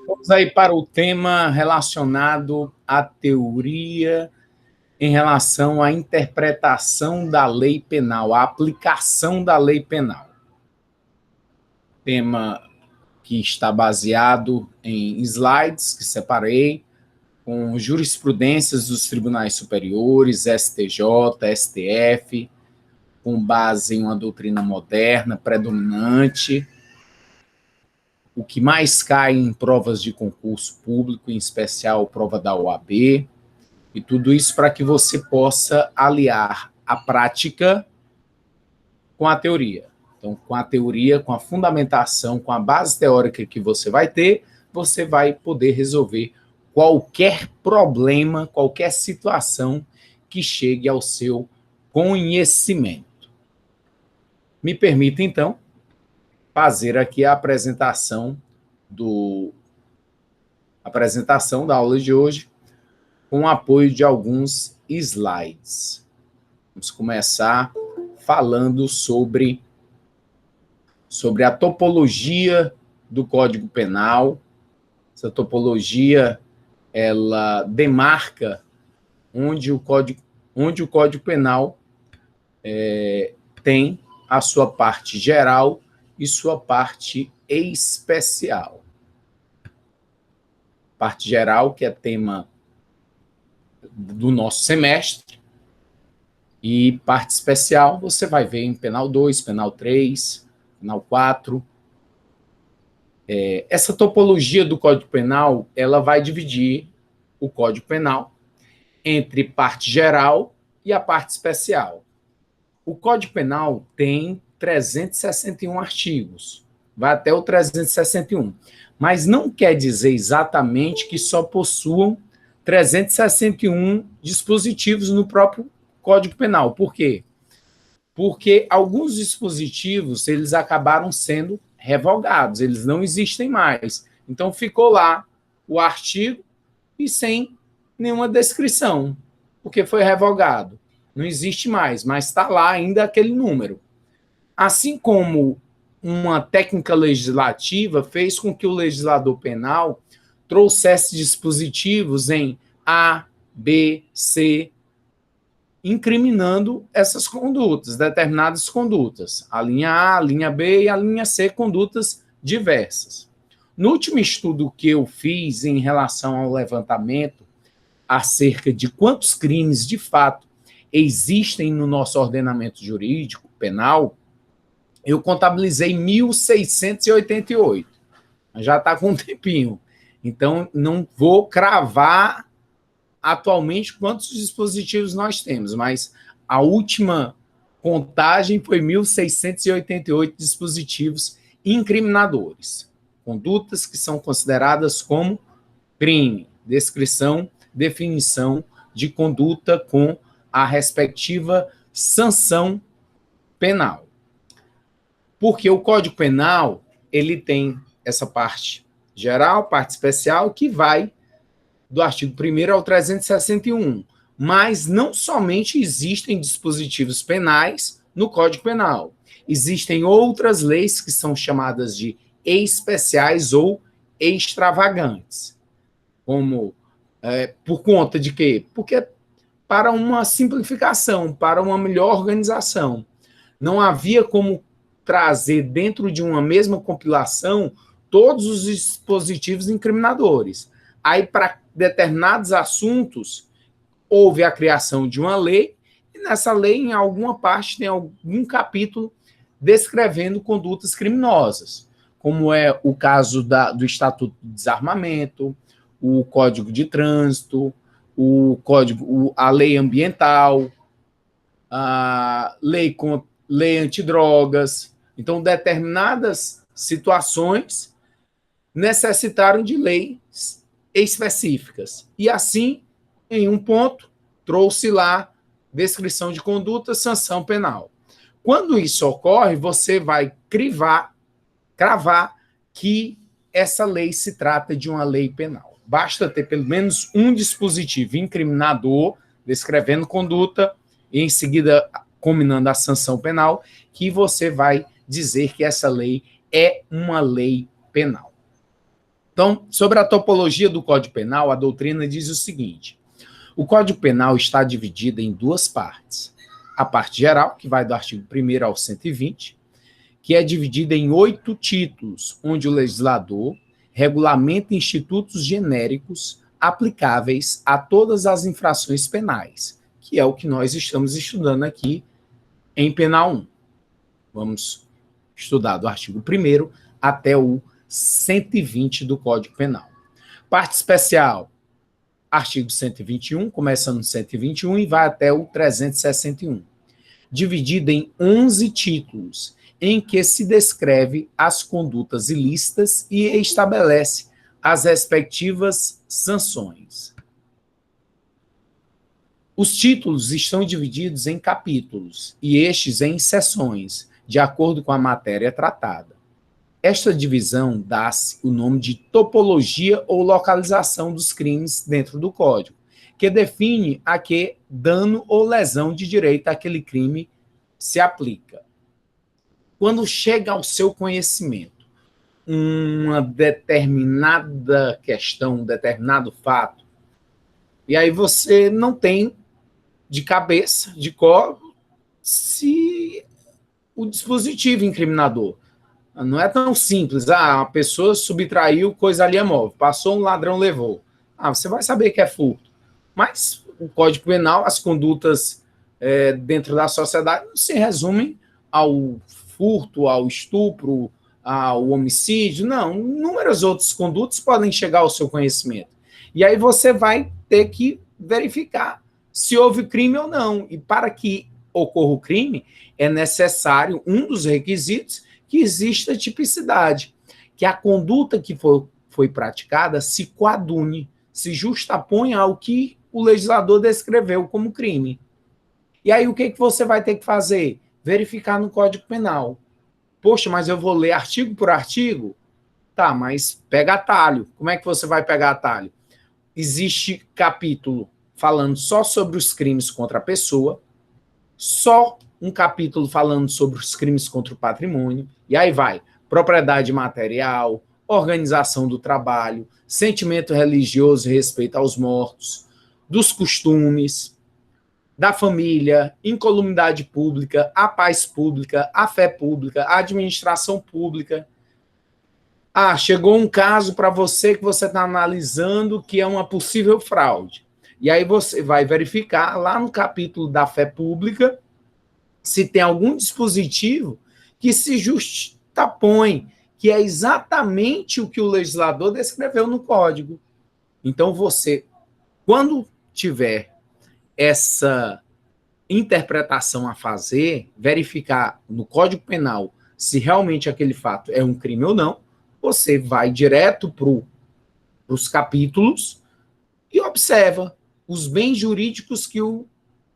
Vamos aí para o tema relacionado à teoria em relação à interpretação da lei penal, à aplicação da lei penal. Tema que está baseado em slides que separei, com jurisprudências dos tribunais superiores, STJ, STF, com base em uma doutrina moderna, predominante, o que mais cai em provas de concurso público, em especial prova da OAB, e tudo isso para que você possa aliar a prática com a teoria. Então, com a teoria, com a fundamentação, com a base teórica que você vai ter, você vai poder resolver qualquer problema, qualquer situação que chegue ao seu conhecimento. Me permita, então, fazer aqui a apresentação da aula de hoje, com o apoio de alguns slides. Vamos começar falando sobre a topologia do Código Penal. Essa topologia, ela demarca onde o Código Penal tem a sua parte geral e sua parte especial. Parte geral, que é tema do nosso semestre, e parte especial você vai ver em Penal 2, Penal 3, Penal 4. Essa topologia do Código Penal, ela vai dividir o Código Penal entre parte geral e a parte especial. O Código Penal tem 361 artigos, vai até o 361, mas não quer dizer exatamente que só possuam 361 dispositivos no próprio Código Penal. Por quê? Porque alguns dispositivos, eles acabaram sendo revogados, eles não existem mais. Então, ficou lá o artigo e sem nenhuma descrição, porque foi revogado. Não existe mais, mas está lá ainda aquele número. Assim como uma técnica legislativa fez com que o legislador penal trouxesse dispositivos em A, B, C, incriminando essas condutas, determinadas condutas. A linha A, a linha B e a linha C, condutas diversas. No último estudo que eu fiz em relação ao levantamento acerca de quantos crimes, de fato, existem no nosso ordenamento jurídico penal, eu contabilizei 1.688. Já está com um tempinho. Então, não vou cravar atualmente quantos dispositivos nós temos, mas a última contagem foi 1.688 dispositivos incriminadores. Condutas que são consideradas como crime, descrição, definição de conduta com a respectiva sanção penal. Porque o Código Penal, ele tem essa parte geral, parte especial, que vai do artigo 1º ao 361. Mas não somente existem dispositivos penais no Código Penal. Existem outras leis que são chamadas de especiais ou extravagantes. Como, por conta de quê? Porque para uma simplificação, para uma melhor organização. Não havia como trazer dentro de uma mesma compilação todos os dispositivos incriminadores. Aí, para determinados assuntos, houve a criação de uma lei, e nessa lei, em alguma parte, tem algum capítulo descrevendo condutas criminosas, como é o caso do Estatuto de Desarmamento, o Código de Trânsito, a lei ambiental, a lei antidrogas. Então, determinadas situações necessitaram de leis específicas. E assim, em um ponto, trouxe lá descrição de conduta, sanção penal. Quando isso ocorre, você vai cravar que essa lei se trata de uma lei penal. Basta ter pelo menos um dispositivo incriminador, descrevendo conduta, e em seguida combinando a sanção penal, que você vai dizer que essa lei é uma lei penal. Então, sobre a topologia do Código Penal, a doutrina diz o seguinte: o Código Penal está dividido em duas partes. A parte geral, que vai do artigo 1º ao 120, que é dividida em 8 títulos, onde o legislador regulamenta institutos genéricos aplicáveis a todas as infrações penais, que é o que nós estamos estudando aqui em Penal 1. Vamos estudar do artigo 1º até o 120 do Código Penal. Parte especial, artigo 121, começando no 121 e vai até o 361. Dividida em 11 títulos, em que se descreve as condutas ilícitas e estabelece as respectivas sanções. Os títulos estão divididos em capítulos e estes em seções, de acordo com a matéria tratada. Esta divisão dá-se o nome de topologia ou localização dos crimes dentro do Código, que define a que dano ou lesão de direito aquele crime se aplica. Quando chega ao seu conhecimento uma determinada questão, um determinado fato, e aí você não tem de cabeça, de cor, se o dispositivo incriminador. Não é tão simples. A pessoa subtraiu coisa alheia móvel, passou, um ladrão levou. Você vai saber que é furto. Mas o Código Penal, as condutas dentro da sociedade não se resumem ao furto, ao estupro, ao homicídio. Não, inúmeras outras condutas podem chegar ao seu conhecimento. E aí você vai ter que verificar se houve crime ou não. E para que ocorra o crime, é necessário, um dos requisitos, que exista tipicidade, que a conduta que foi praticada se coadune, se justaponha ao que o legislador descreveu como crime. E aí o que você vai ter que fazer? Verificar no Código Penal. Poxa, mas eu vou ler artigo por artigo? Tá, mas pega atalho. Como é que você vai pegar atalho? Existe capítulo falando só sobre os crimes contra a pessoa, só um capítulo falando sobre os crimes contra o patrimônio, e aí vai propriedade material, organização do trabalho, sentimento religioso e respeito aos mortos, dos costumes, da família, incolumidade pública, a paz pública, a fé pública, a administração pública. Chegou um caso para você que você está analisando que é uma possível fraude. E aí você vai verificar lá no capítulo da fé pública se tem algum dispositivo que se justapõe, que é exatamente o que o legislador descreveu no Código. Então você, quando tiver essa interpretação a fazer, verificar no Código Penal se realmente aquele fato é um crime ou não, você vai direto para os capítulos e observa os bens jurídicos que o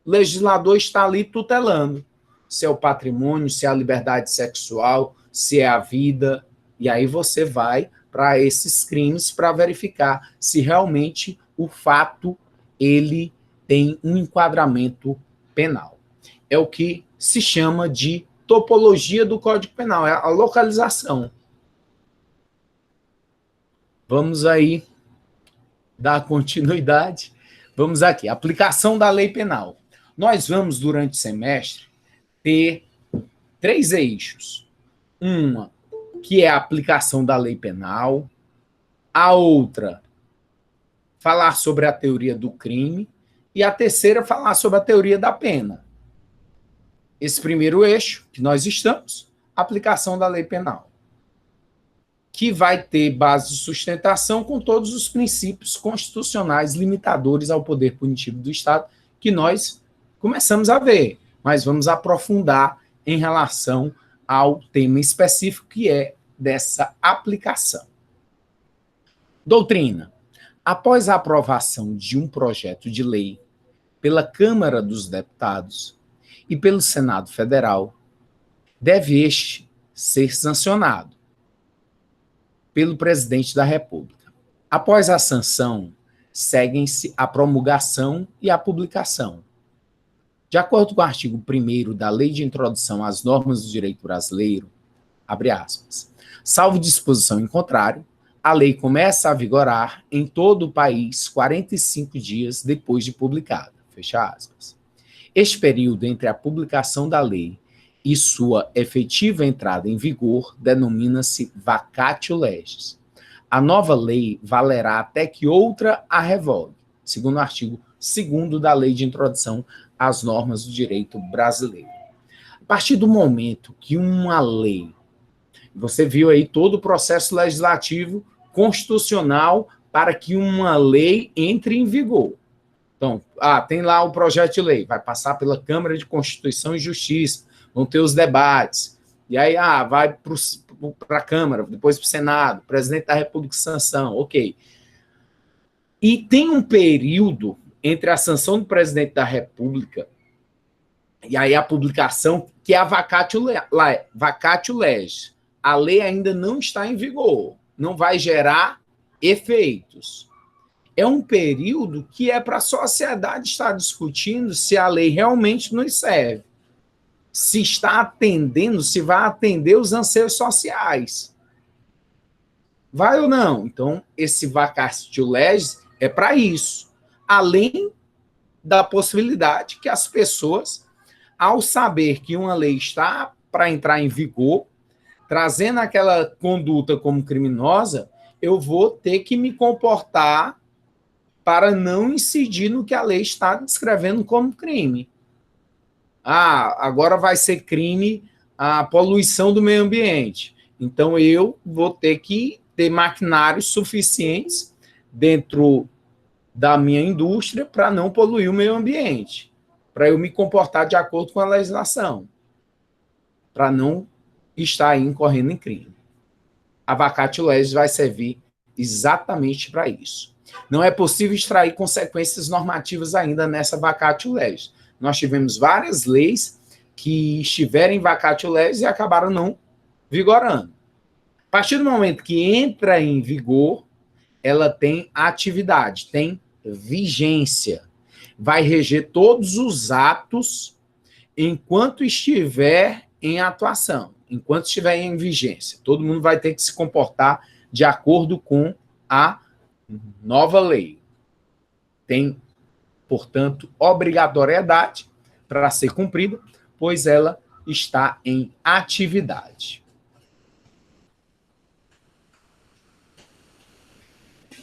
legislador está ali tutelando. Se é o patrimônio, se é a liberdade sexual, se é a vida. E aí você vai para esses crimes para verificar se realmente o fato ele tem um enquadramento penal. É o que se chama de topologia do Código Penal, é a localização. Vamos aí dar continuidade. Vamos aqui, aplicação da lei penal. Nós vamos, durante o semestre, ter 3 eixos. Uma, que é a aplicação da lei penal. A outra, falar sobre a teoria do crime. E a terceira, falar sobre a teoria da pena. Esse primeiro eixo, que nós estamos, aplicação da lei penal, que vai ter base de sustentação com todos os princípios constitucionais limitadores ao poder punitivo do Estado, que nós começamos a ver, mas vamos aprofundar em relação ao tema específico que é dessa aplicação. Doutrina. Após a aprovação de um projeto de lei pela Câmara dos Deputados e pelo Senado Federal, deve este ser sancionado pelo Presidente da República. Após a sanção, seguem-se a promulgação e a publicação. De acordo com o artigo 1º da Lei de Introdução às Normas do Direito Brasileiro, abre aspas, salvo disposição em contrário, A lei começa a vigorar em todo o país 45 dias depois de publicada. Fecha aspas. Este período entre a publicação da lei e sua efetiva entrada em vigor denomina-se vacatio legis. A nova lei valerá até que outra a revogue, segundo o artigo 2º da Lei de Introdução às Normas do Direito Brasileiro. A partir do momento que uma lei, você viu aí todo o processo legislativo constitucional para que uma lei entre em vigor. Então, tem lá o projeto de lei, vai passar pela Câmara de Constituição e Justiça, vão ter os debates, e aí vai para a Câmara, depois para o Senado, presidente da República sanção, ok. E tem um período entre a sanção do presidente da República e aí a publicação, que é a vacatio legis. A lei ainda não está em vigor, não vai gerar efeitos. É um período que é para a sociedade estar discutindo se a lei realmente nos serve, se está atendendo, se vai atender os anseios sociais. Vai ou não? Então, esse vacatio legis é para isso. Além da possibilidade que as pessoas, ao saber que uma lei está para entrar em vigor, trazendo aquela conduta como criminosa, eu vou ter que me comportar para não incidir no que a lei está descrevendo como crime. Agora vai ser crime a poluição do meio ambiente. Então, eu vou ter que ter maquinários suficientes dentro da minha indústria para não poluir o meio ambiente, para eu me comportar de acordo com a legislação, para não estar incorrendo em crime. A vacatio legis vai servir exatamente para isso. Não é possível extrair consequências normativas ainda nessa vacatio legis. Nós tivemos várias leis que estiveram em vacatio legis e acabaram não vigorando. A partir do momento que entra em vigor, ela tem atividade, tem vigência. Vai reger todos os atos enquanto estiver em atuação, enquanto estiver em vigência. Todo mundo vai ter que se comportar de acordo com a nova lei. Tem, portanto, obrigatoriedade para ser cumprida, pois ela está em atividade.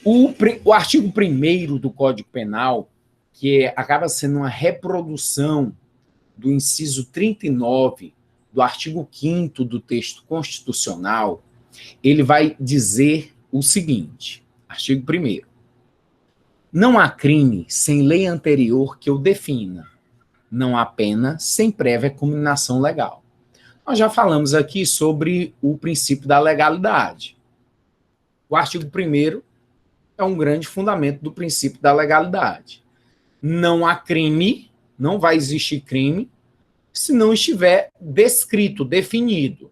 O artigo 1º do Código Penal, que acaba sendo uma reprodução do inciso 39 do artigo 5º do texto constitucional, ele vai dizer o seguinte, artigo 1º. Não há crime sem lei anterior que o defina. Não há pena sem prévia cominação legal. Nós já falamos aqui sobre o princípio da legalidade. O artigo 1º é um grande fundamento do princípio da legalidade. Não há crime, não vai existir crime, se não estiver descrito, definido.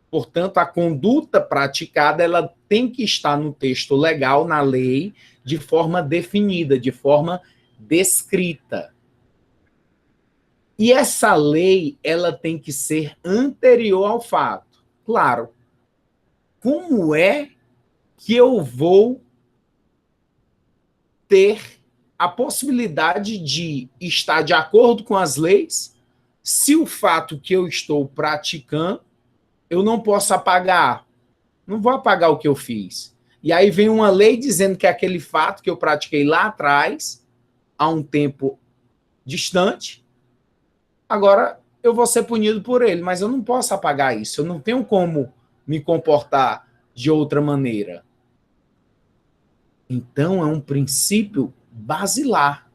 Portanto, a conduta praticada ela tem que estar no texto legal, na lei, de forma definida, de forma descrita. E essa lei ela tem que ser anterior ao fato. Claro, como é que eu vou ter a possibilidade de estar de acordo com as leis se o fato que eu estou praticando eu não posso apagar? Não vou apagar o que eu fiz. E aí vem uma lei dizendo que aquele fato que eu pratiquei lá atrás, há um tempo distante, agora eu vou ser punido por ele, mas eu não posso apagar isso, eu não tenho como me comportar de outra maneira. Então, é um princípio basilar,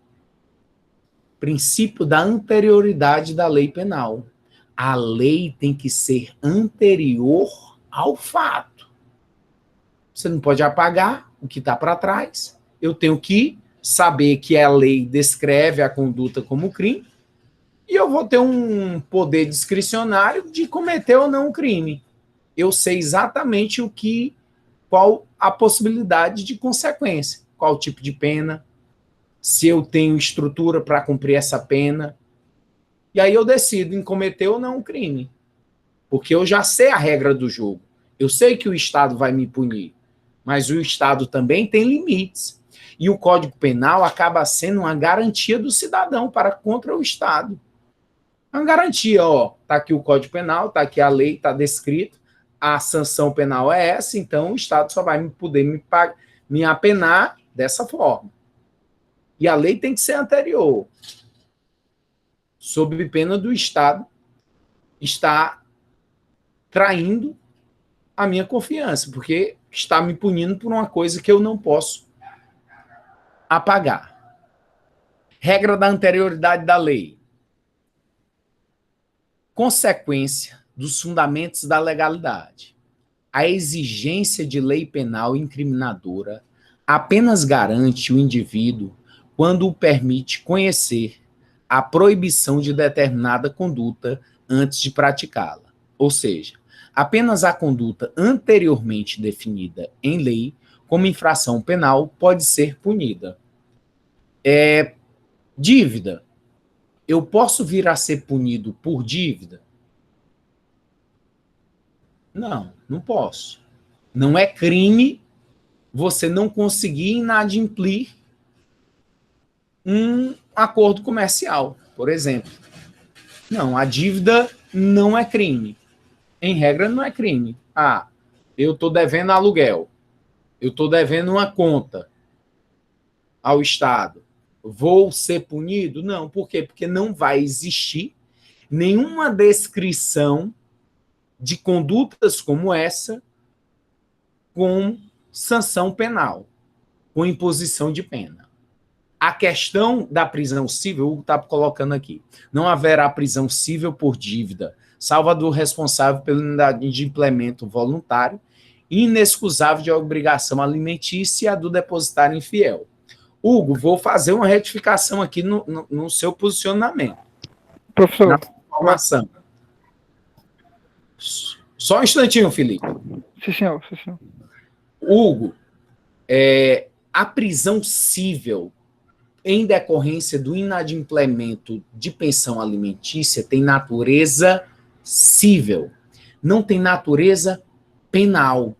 princípio da anterioridade da lei penal. A lei tem que ser anterior ao fato. Você não pode apagar o que está para trás. Eu tenho que saber que a lei descreve a conduta como crime e eu vou ter um poder discricionário de cometer ou não um crime. Eu sei exatamente qual a possibilidade de consequência, qual tipo de pena, se eu tenho estrutura para cumprir essa pena. E aí eu decido em cometer ou não um crime. Porque eu já sei a regra do jogo. Eu sei que o Estado vai me punir. mas o Estado também tem limites. E o Código Penal acaba sendo uma garantia do cidadão para contra o Estado. É uma garantia, ó, tá aqui o Código Penal, tá aqui a lei, tá descrito, a sanção penal é essa, então o Estado só vai poder me apenar dessa forma. E a lei tem que ser anterior, sob pena do Estado estar traindo a minha confiança, porque está me punindo por uma coisa que eu não posso apagar. Regra da anterioridade da lei. Consequência dos fundamentos da legalidade. A exigência de lei penal incriminadora apenas garante o indivíduo quando o permite conhecer a proibição de determinada conduta antes de praticá-la. Ou seja, apenas a conduta anteriormente definida em lei como infração penal pode ser punida. Dívida. Eu posso vir a ser punido por dívida? Não, não posso. Não é crime você não conseguir inadimplir um acordo comercial, por exemplo. Não, a dívida não é crime. Em regra, não é crime. Ah, eu estou devendo aluguel. Eu estou devendo uma conta ao Estado. Vou ser punido? Não. Por quê? Porque não vai existir nenhuma descrição de condutas como essa com sanção penal, com imposição de pena. A questão da prisão civil, o Hugo está colocando aqui, não haverá prisão civil por dívida, salvo do responsável pelo inadimplemento voluntário e inexcusável de obrigação alimentícia e a do depositário infiel. Hugo, vou fazer uma retificação aqui no seu posicionamento. Professor. Na informação. Só um instantinho, Felipe. Sim, senhor. Sim, senhor. Hugo, a prisão civil em decorrência do inadimplemento de pensão alimentícia tem natureza civil, não tem natureza penal,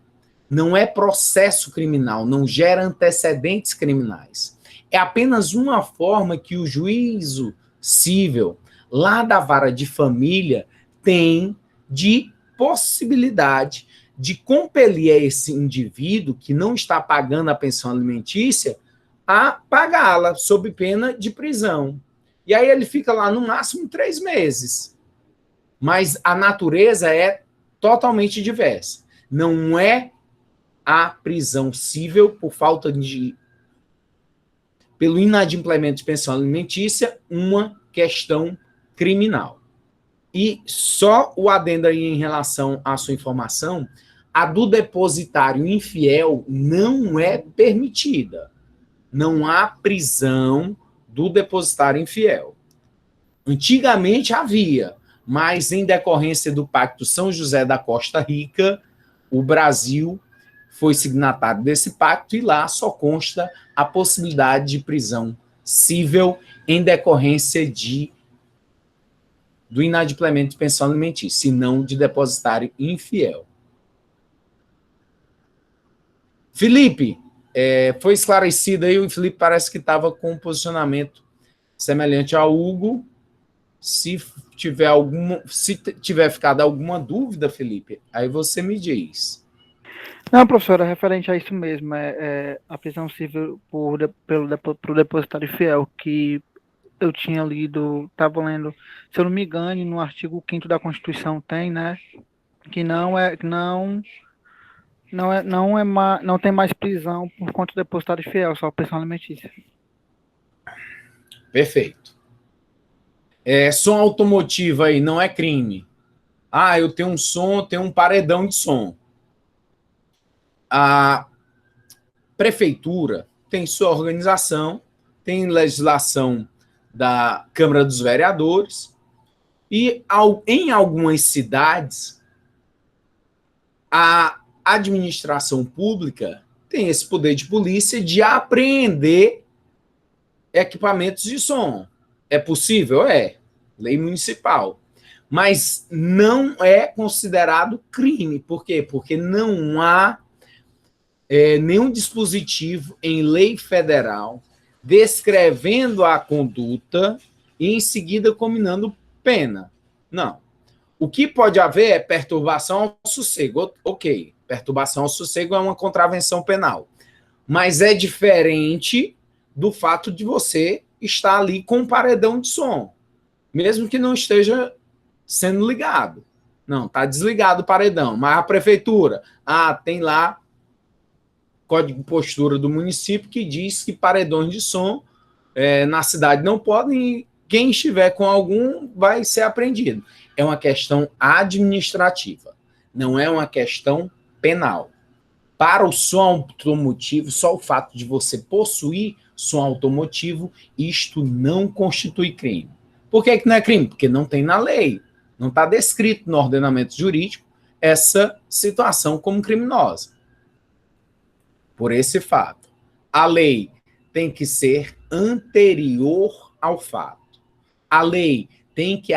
não é processo criminal, não gera antecedentes criminais. É apenas uma forma que o juízo civil, lá da vara de família, tem de possibilidade de compelir esse indivíduo que não está pagando a pensão alimentícia a pagá-la, sob pena de prisão. E aí ele fica lá no máximo 3 meses. Mas a natureza é totalmente diversa. Não é a prisão civil por falta de... pelo inadimplemento de pensão alimentícia, uma questão criminal. E só o adendo aí em relação à sua informação, a do depositário infiel não é permitida. Não há prisão do depositário infiel. Antigamente havia, mas em decorrência do Pacto São José da Costa Rica, o Brasil foi signatário desse pacto e lá só consta a possibilidade de prisão civil em decorrência do inadimplemento de pensão alimentícia, e não de depositário infiel. Felipe, foi esclarecido aí, o Felipe parece que estava com um posicionamento semelhante ao Hugo. Se tiver ficado alguma dúvida, Felipe, aí você me diz. Não, professor, é referente a isso mesmo, a prisão civil pro depositário fiel, que eu tinha lido, estava lendo, se eu não me engano, no artigo 5º da Constituição tem, né, que não tem mais prisão por conta do depositário fiel, só pensão alimentícia. Perfeito. Som automotivo aí não é crime. Ah, eu tenho um som, tenho um paredão de som. A prefeitura tem sua organização, tem legislação da Câmara dos Vereadores e em algumas cidades a administração pública tem esse poder de polícia de apreender equipamentos de som. É possível? É. Lei municipal. Mas não é considerado crime. Por quê? Porque não há nenhum dispositivo em lei federal descrevendo a conduta e em seguida combinando pena. Não. O que pode haver é perturbação ao sossego. Ok, perturbação ao sossego é uma contravenção penal. Mas é diferente do fato de você estar ali com um paredão de som, mesmo que não esteja sendo ligado. Não, está desligado o paredão. Mas a prefeitura, tem lá código de postura do município que diz que paredões de som na cidade não podem e quem estiver com algum vai ser apreendido. É uma questão administrativa, não é uma questão penal. Para o som automotivo, só o fato de você possuir som automotivo, isto não constitui crime. Por que não é crime? Porque não tem na lei, não está descrito no ordenamento jurídico essa situação como criminosa. Por esse fato, a lei tem que ser anterior ao fato. A lei tem que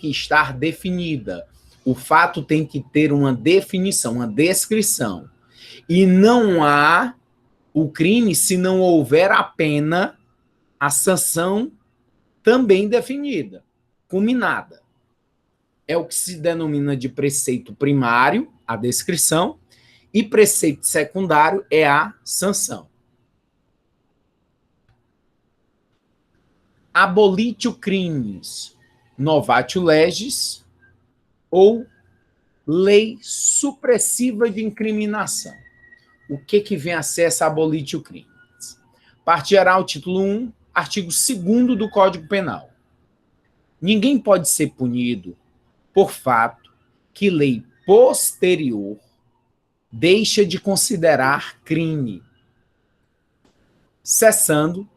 estar definida. O fato tem que ter uma definição, uma descrição. E não há o crime se não houver a pena, a sanção também definida, culminada. É o que se denomina de preceito primário, a descrição, e preceito secundário é a sanção. Abolitio crimes, novatio legis ou lei supressiva de incriminação. O que vem a ser essa abolitio crimes? Parte geral, título 1, artigo 2º do Código Penal. Ninguém pode ser punido por fato que lei posterior deixa de considerar crime, cessando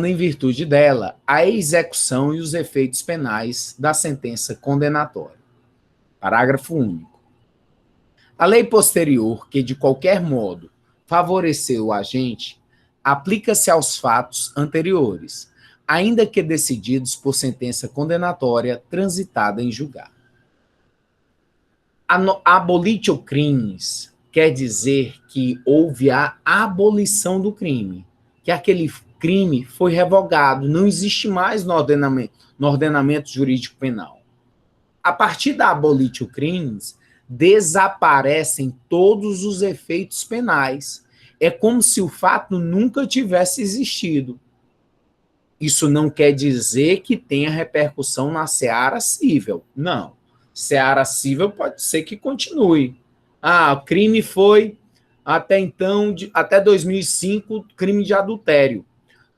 em virtude dela a execução e os efeitos penais da sentença condenatória. Parágrafo único. A lei posterior, que de qualquer modo favoreceu o agente, aplica-se aos fatos anteriores, ainda que decididos por sentença condenatória transitada em julgado. Abolitio crimes quer dizer que houve a abolição do crime, que aquele crime foi revogado, não existe mais no ordenamento jurídico penal. A partir da abolitio crimes, desaparecem todos os efeitos penais. É como se o fato nunca tivesse existido. Isso não quer dizer que tenha repercussão na seara cível. Não. Seara cível pode ser que continue. O crime foi, até então, até 2005, crime de adultério,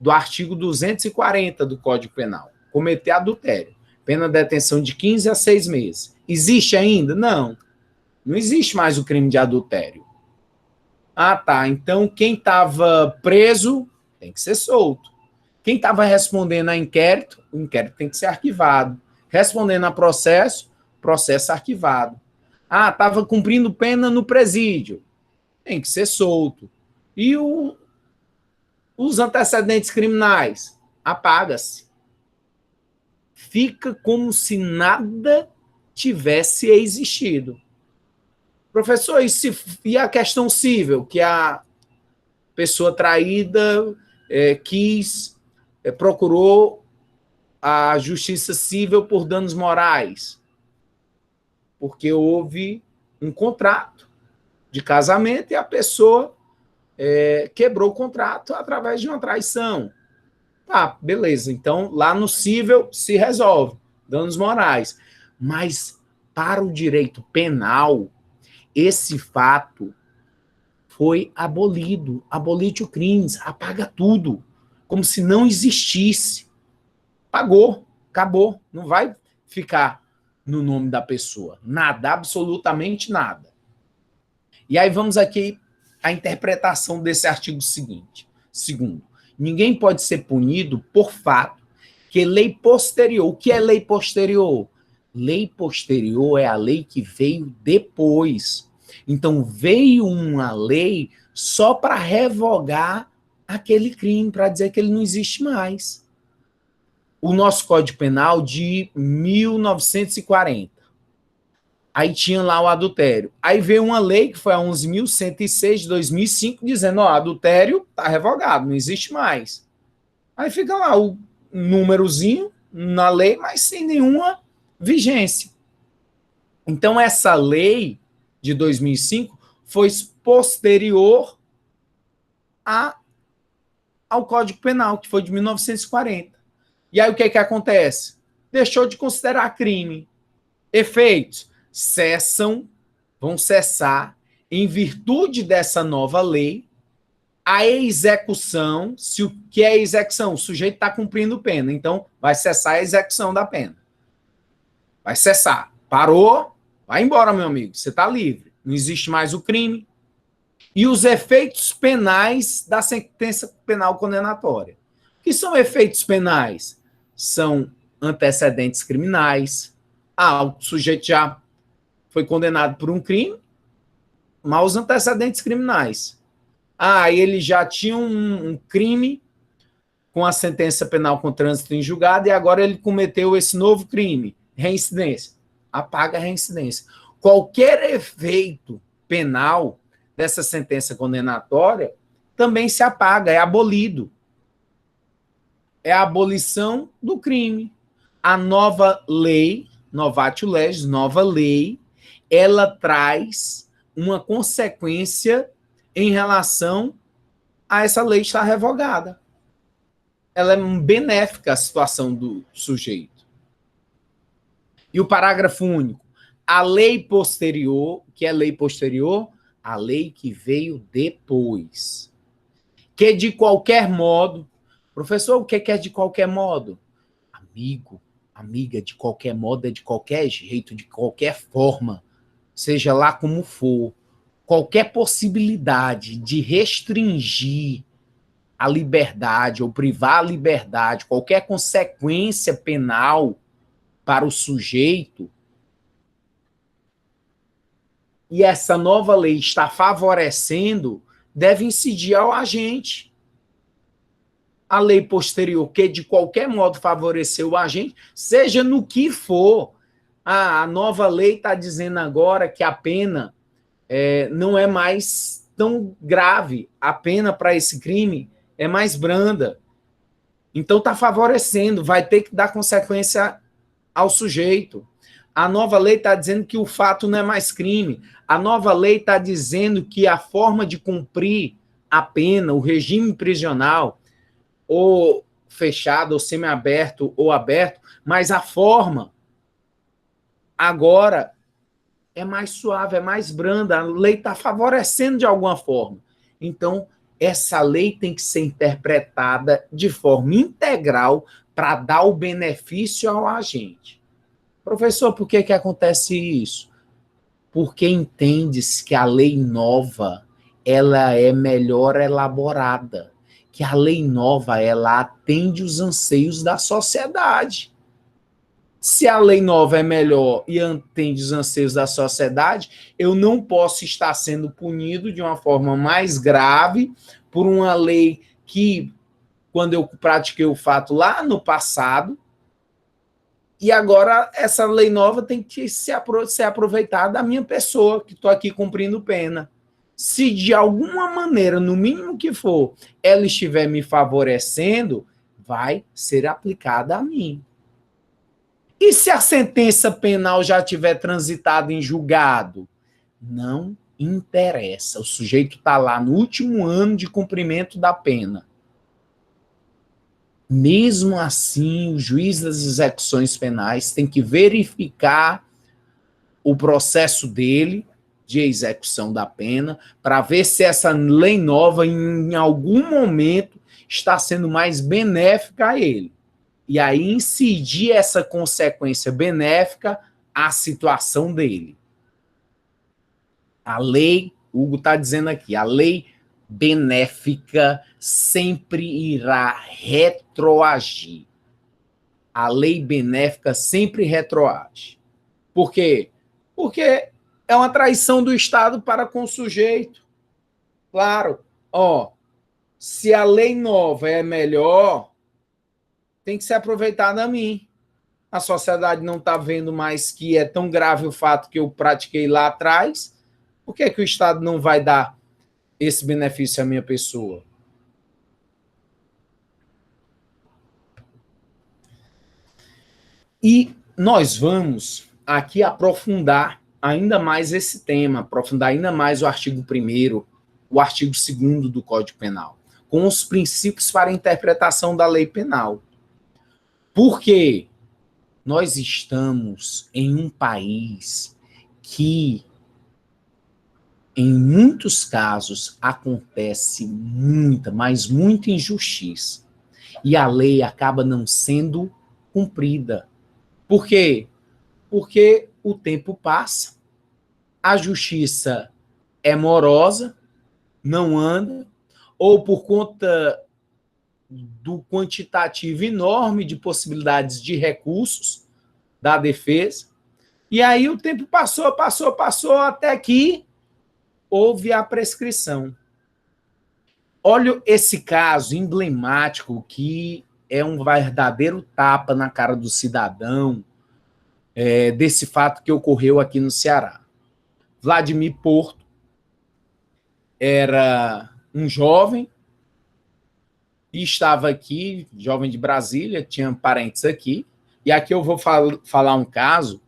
do artigo 240 do Código Penal. Cometer adultério. Pena de detenção de 15 a 6 meses. Existe ainda? Não. Não existe mais o crime de adultério. Então quem estava preso tem que ser solto. Quem estava respondendo a inquérito, o inquérito tem que ser arquivado. Respondendo a processo arquivado. Estava cumprindo pena no presídio, tem que ser solto. E os antecedentes criminais, apaga-se. Fica como se nada tivesse existido. Professor, e a questão cível, que a pessoa traída procurou a justiça cível por danos morais, porque houve um contrato de casamento e a pessoa quebrou o contrato através de uma traição. Beleza, então lá no cível se resolve, danos morais. Mas para o direito penal, esse fato foi abolido. Abolitio crimes, apaga tudo, como se não existisse. Pagou, acabou, não vai ficar no nome da pessoa. Nada, absolutamente nada. E aí vamos aqui à interpretação desse artigo segundo. Ninguém pode ser punido por fato que lei posterior. O que é lei posterior? Lei posterior é a lei que veio depois. Então, veio uma lei só para revogar aquele crime, para dizer que ele não existe mais. O nosso Código Penal de 1940. Aí tinha lá o adultério. Aí veio uma lei, que foi a 11.106 de 2005, dizendo, ó, adultério tá revogado, não existe mais. Aí fica lá o númerozinho na lei, mas sem nenhuma vigência. Então, essa lei de 2005 foi posterior ao Código Penal, que foi de 1940. E aí o que acontece? Deixou de considerar crime. Efeitos vão cessar, em virtude dessa nova lei, a execução. Se o que é execução? O sujeito está cumprindo pena, então vai cessar a execução da pena. Vai cessar. Parou, vai embora, meu amigo. Você está livre. Não existe mais o crime. E os efeitos penais da sentença penal condenatória. O que são efeitos penais? São antecedentes criminais. O sujeito já foi condenado por um crime, mas os antecedentes criminais. Ele já tinha um crime com a sentença penal com trânsito em julgado e agora ele cometeu esse novo crime, reincidência. Apaga a reincidência. Qualquer efeito penal dessa sentença condenatória também se apaga, é abolido. É a abolição do crime. A nova lei, novatio legis, nova lei, ela traz uma consequência em relação a essa lei estar revogada. Ela é benéfica à situação do sujeito. E o parágrafo único. A lei posterior, que é lei posterior? A lei que veio depois. Que de qualquer modo... Professor, o que é de qualquer modo? Amigo, amiga, de qualquer modo é de qualquer jeito, de qualquer forma, seja lá como for. Qualquer possibilidade de restringir a liberdade ou privar a liberdade, qualquer consequência penal para o sujeito, e essa nova lei está favorecendo, deve incidir ao agente. A lei posterior, que de qualquer modo favoreceu o agente, seja no que for. A nova lei está dizendo agora que a pena não é mais tão grave. A pena para esse crime é mais branda. Então está favorecendo, vai ter que dar consequência ao sujeito. A nova lei está dizendo que o fato não é mais crime. A nova lei está dizendo que a forma de cumprir a pena, o regime prisional, ou fechado, ou semiaberto, ou aberto, mas a forma agora é mais suave, é mais branda, a lei está favorecendo de alguma forma. Então, essa lei tem que ser interpretada de forma integral para dar o benefício ao agente. Professor, por que acontece isso? Porque entende-se que a lei nova ela é melhor elaborada, que a lei nova ela atende os anseios da sociedade. Se a lei nova é melhor e atende os anseios da sociedade, eu não posso estar sendo punido de uma forma mais grave por uma lei que, quando eu pratiquei o fato lá no passado, e agora essa lei nova tem que ser aproveitada da minha pessoa, que estou aqui cumprindo pena. Se de alguma maneira, no mínimo que for, ela estiver me favorecendo, vai ser aplicada a mim. E se a sentença penal já tiver transitado em julgado? Não interessa. O sujeito está lá no último ano de cumprimento da pena. Mesmo assim, o juiz das execuções penais tem que verificar o processo dele de execução da pena para ver se essa lei nova, em algum momento, está sendo mais benéfica a ele. E aí incidir essa consequência benéfica à situação dele. A lei, Hugo está dizendo aqui, a lei benéfica sempre irá retroagir. A lei benéfica sempre retroage. Por quê? Porque é uma traição do Estado para com o sujeito. Claro, se a lei nova é melhor, tem que ser aproveitada a mim. a sociedade não está vendo mais que é tão grave o fato que eu pratiquei lá atrás, por que o Estado não vai dar esse benefício à minha pessoa? E nós vamos aqui aprofundar ainda mais esse tema, aprofundar ainda mais o artigo 1º, o artigo 2º do Código Penal, com os princípios para a interpretação da lei penal. Porque nós estamos em um país que, em muitos casos, acontece muita, mas muita injustiça. E a lei acaba não sendo cumprida. Por quê? Porque o tempo passa, a justiça é morosa, não anda, ou por conta do quantitativo enorme de possibilidades de recursos da defesa, e aí o tempo passou, até que houve a prescrição. Olha esse caso emblemático que é um verdadeiro tapa na cara do cidadão, desse fato que ocorreu aqui no Ceará. Vladimir Porto era um jovem e estava aqui, jovem de Brasília, tinha parentes aqui, e aqui eu vou falar um caso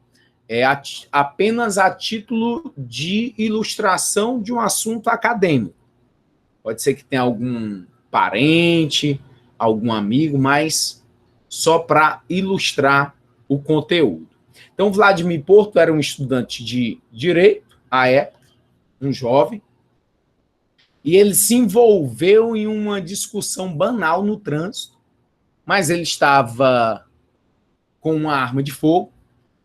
apenas a título de ilustração de um assunto acadêmico. Pode ser que tenha algum parente, algum amigo, mas só para ilustrar o conteúdo. Então, Vladimir Porto era um estudante de direito, à época, um jovem, e ele se envolveu em uma discussão banal no trânsito, mas ele estava com uma arma de fogo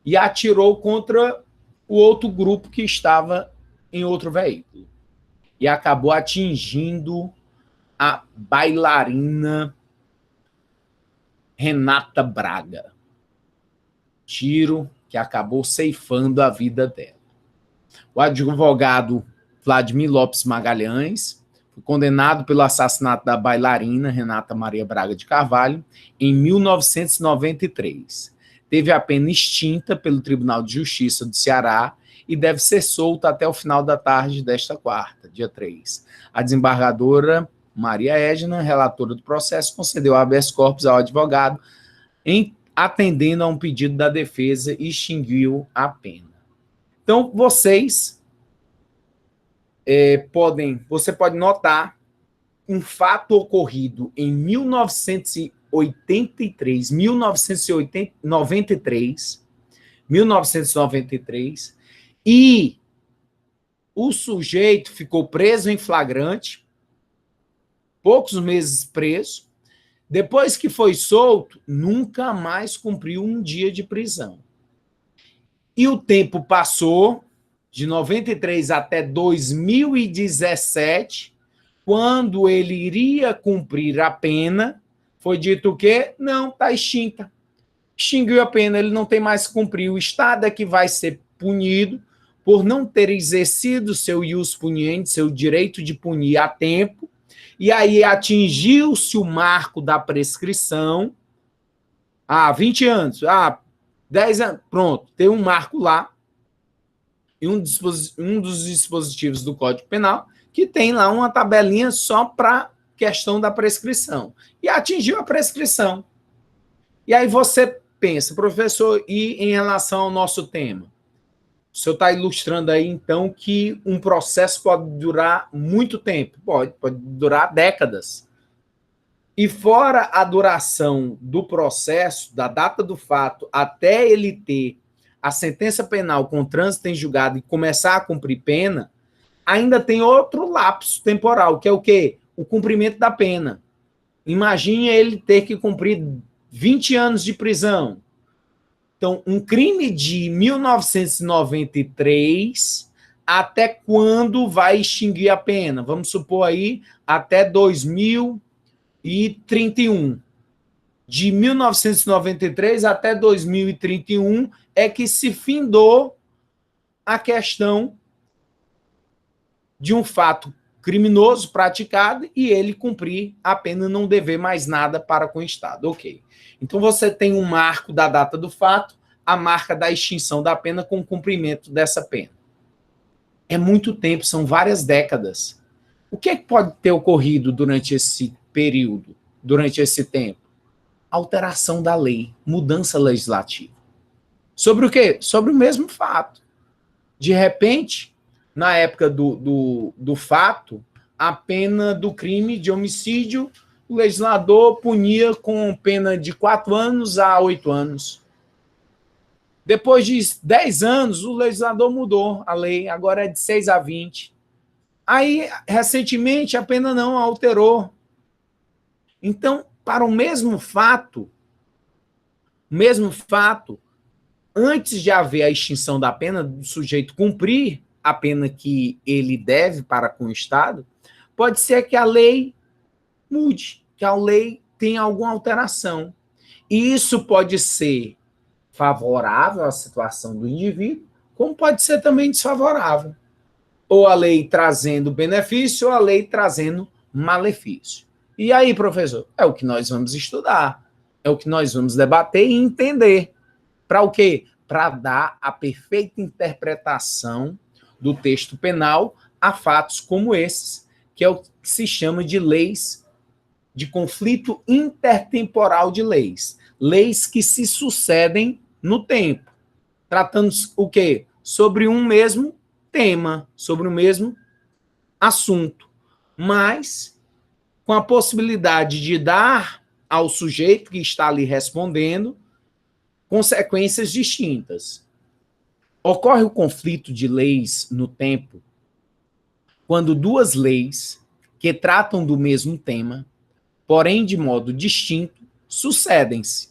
e atirou contra o outro grupo que estava em outro veículo. E acabou atingindo a bailarina Renata Braga. Tiro que acabou ceifando a vida dela. O advogado Vladimir Lopes Magalhães foi condenado pelo assassinato da bailarina Renata Maria Braga de Carvalho em 1993. Teve a pena extinta pelo Tribunal de Justiça do Ceará e deve ser solto até o final da tarde desta quarta, dia 3. A desembargadora Maria Edna, relatora do processo, concedeu habeas corpus ao advogado, atendendo a um pedido da defesa e extinguiu a pena. Então, você pode notar um fato ocorrido em 1993, e o sujeito ficou preso em flagrante, poucos meses preso. Depois que foi solto, nunca mais cumpriu um dia de prisão. E o tempo passou, de 93 até 2017, quando ele iria cumprir a pena, foi dito o quê? Não, está extinta. Extinguiu a pena, ele não tem mais que cumprir. O Estado é que vai ser punido por não ter exercido seu ius puniendi, seu direito de punir a tempo, e aí atingiu-se o marco da prescrição. 20 anos, 10 anos, pronto, tem um marco lá, e um dos dispositivos do Código Penal, que tem lá uma tabelinha só para questão da prescrição. E atingiu a prescrição. E aí você pensa, professor, e em relação ao nosso tema? O senhor está ilustrando aí, então, que um processo pode durar muito tempo. Pode durar décadas. E fora a duração do processo, da data do fato, até ele ter a sentença penal com trânsito em julgado e começar a cumprir pena, ainda tem outro lapso temporal, que é o quê? O cumprimento da pena. Imagine ele ter que cumprir 20 anos de prisão. Então, um crime de 1993, até quando vai extinguir a pena? Vamos supor aí, até 2031. De 1993 até 2031 é que se findou a questão de um fato criminoso praticado e ele cumprir a pena e não dever mais nada para com o Estado. Ok. Então você tem um marco da data do fato, a marca da extinção da pena com o cumprimento dessa pena. É muito tempo, são várias décadas. O que é que pode ter ocorrido durante esse período, durante esse tempo? Alteração da lei, mudança legislativa. Sobre o quê? Sobre o mesmo fato. De repente, na época do fato, a pena do crime de homicídio, o legislador punia com pena de 4 anos a 8 anos. Depois de 10 anos, o legislador mudou a lei, agora é de 6 a 20. Aí, recentemente, a pena não alterou. Então, para o mesmo fato, antes de haver a extinção da pena, do sujeito cumprir a pena que ele deve para com o Estado, pode ser que a lei mude, que a lei tenha alguma alteração. E isso pode ser favorável à situação do indivíduo, como pode ser também desfavorável. Ou a lei trazendo benefício, ou a lei trazendo malefício. E aí, professor? É o que nós vamos estudar, é o que nós vamos debater e entender. Para o quê? Para dar a perfeita interpretação do texto penal a fatos como esses, que é o que se chama de leis de conflito intertemporal de leis. Leis que se sucedem no tempo, tratando o quê? Sobre um mesmo tema, sobre o mesmo assunto, mas com a possibilidade de dar ao sujeito que está ali respondendo consequências distintas. Ocorre o conflito de leis no tempo quando duas leis que tratam do mesmo tema, porém de modo distinto, sucedem-se.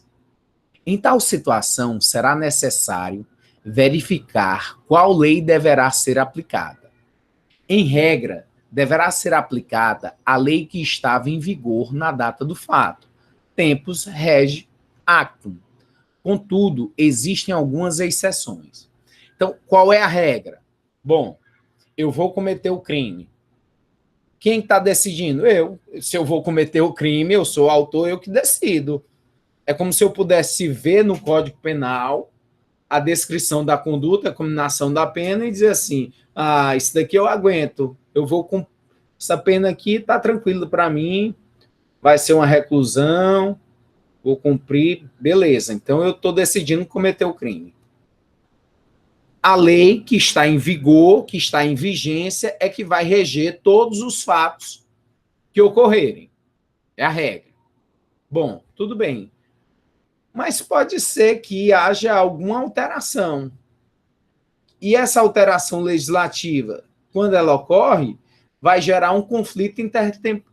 Em tal situação, será necessário verificar qual lei deverá ser aplicada. Em regra, deverá ser aplicada a lei que estava em vigor na data do fato. Tempus rege actum. Contudo, existem algumas exceções. Então, qual é a regra? Bom, eu vou cometer o crime. Quem está decidindo? Eu. Se eu vou cometer o crime, eu sou o autor, eu que decido. É como se eu pudesse ver no Código Penal a descrição da conduta, a combinação da pena e dizer assim, isso daqui eu aguento, eu vou com essa pena aqui, está tranquilo para mim, vai ser uma reclusão, vou cumprir, beleza. Então eu estou decidindo cometer o crime. A lei que está em vigor, que está em vigência, é que vai reger todos os fatos que ocorrerem. É a regra. Bom, tudo bem. Mas pode ser que haja alguma alteração. E essa alteração legislativa, quando ela ocorre, vai gerar um conflito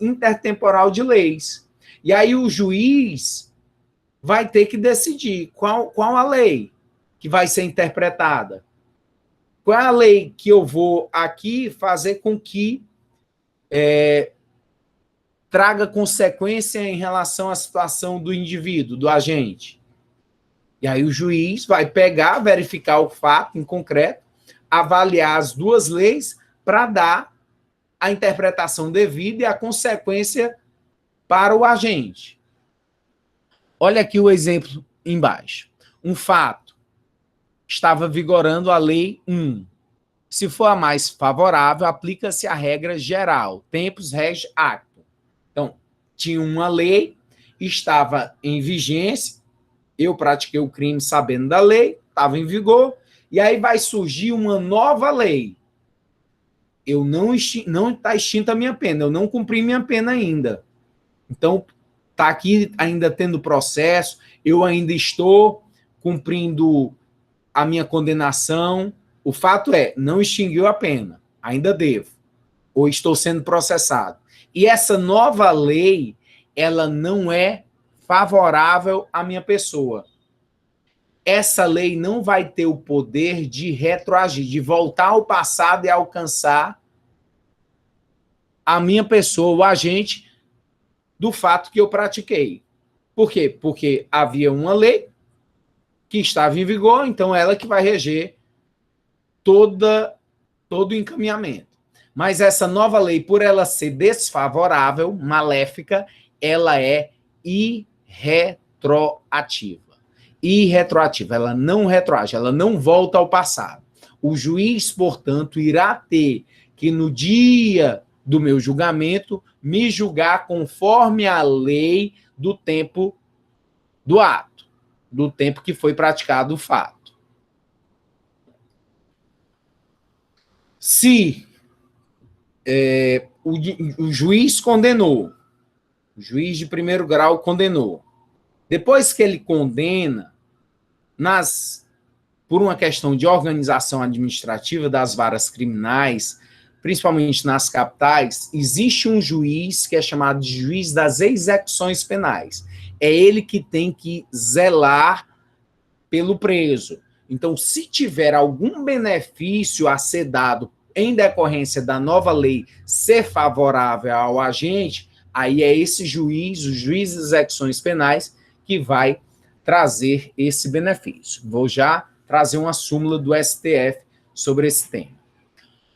intertemporal de leis. E aí o juiz vai ter que decidir qual a lei que vai ser interpretada. Qual é a lei que eu vou aqui fazer com que traga consequência em relação à situação do indivíduo, do agente. E aí o juiz vai pegar, verificar o fato em concreto, avaliar as duas leis para dar a interpretação devida e a consequência para o agente. Olha aqui o exemplo embaixo. Um fato. Estava vigorando a lei 1. Se for a mais favorável, aplica-se a regra geral, tempus rege actum. Então, tinha uma lei, estava em vigência, eu pratiquei o crime sabendo da lei, estava em vigor, e aí vai surgir uma nova lei. Eu não está extinta a minha pena, eu não cumpri minha pena ainda. Então, está aqui ainda tendo processo, eu ainda estou cumprindo a minha condenação. O fato é, não extinguiu a pena, ainda devo, ou estou sendo processado. E essa nova lei, ela não é favorável à minha pessoa. Essa lei não vai ter o poder de retroagir, de voltar ao passado e alcançar a minha pessoa, o agente, do fato que eu pratiquei. Por quê? Porque havia uma lei que estava em vigor, então ela que vai reger todo o encaminhamento. Mas essa nova lei, por ela ser desfavorável, maléfica, ela é irretroativa. Irretroativa, ela não retroage, ela não volta ao passado. O juiz, portanto, irá ter que, no dia do meu julgamento, me julgar conforme a lei do tempo do ato, do tempo que foi praticado o fato. Se o juiz condenou, o juiz de primeiro grau condenou, depois que ele condena, por uma questão de organização administrativa das varas criminais, principalmente nas capitais, existe um juiz que é chamado de juiz das execuções penais. É ele que tem que zelar pelo preso. Então, se tiver algum benefício a ser dado em decorrência da nova lei ser favorável ao agente, aí é esse juiz, o juiz das execuções penais, que vai trazer esse benefício. Vou já trazer uma súmula do STF sobre esse tema.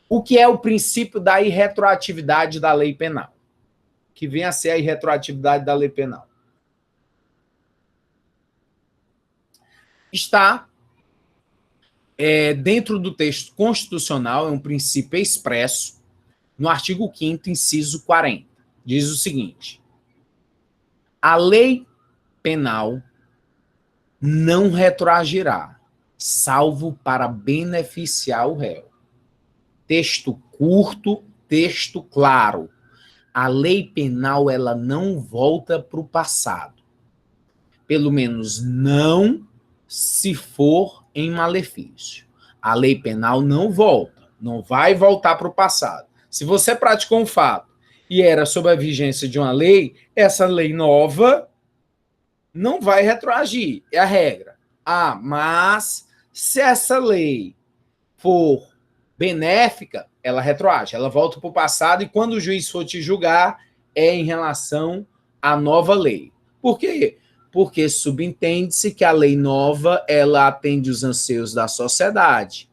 O que é o princípio da irretroatividade da lei penal? Que vem a ser a irretroatividade da lei penal. Está dentro do texto constitucional, é um princípio expresso, no artigo 5º, inciso 40. Diz o seguinte: a lei penal não retroagirá, salvo para beneficiar o réu. Texto curto, texto claro. A lei penal, ela não volta para o passado. Pelo menos não se for em malefício. A lei penal não volta, não vai voltar para o passado. Se você praticou um fato e era sob a vigência de uma lei, essa lei nova não vai retroagir, é a regra. Ah, mas se essa lei for benéfica, ela retroage, ela volta para o passado e quando o juiz for te julgar, é em relação à nova lei. Por quê? Porque subentende-se que a lei nova, ela atende os anseios da sociedade.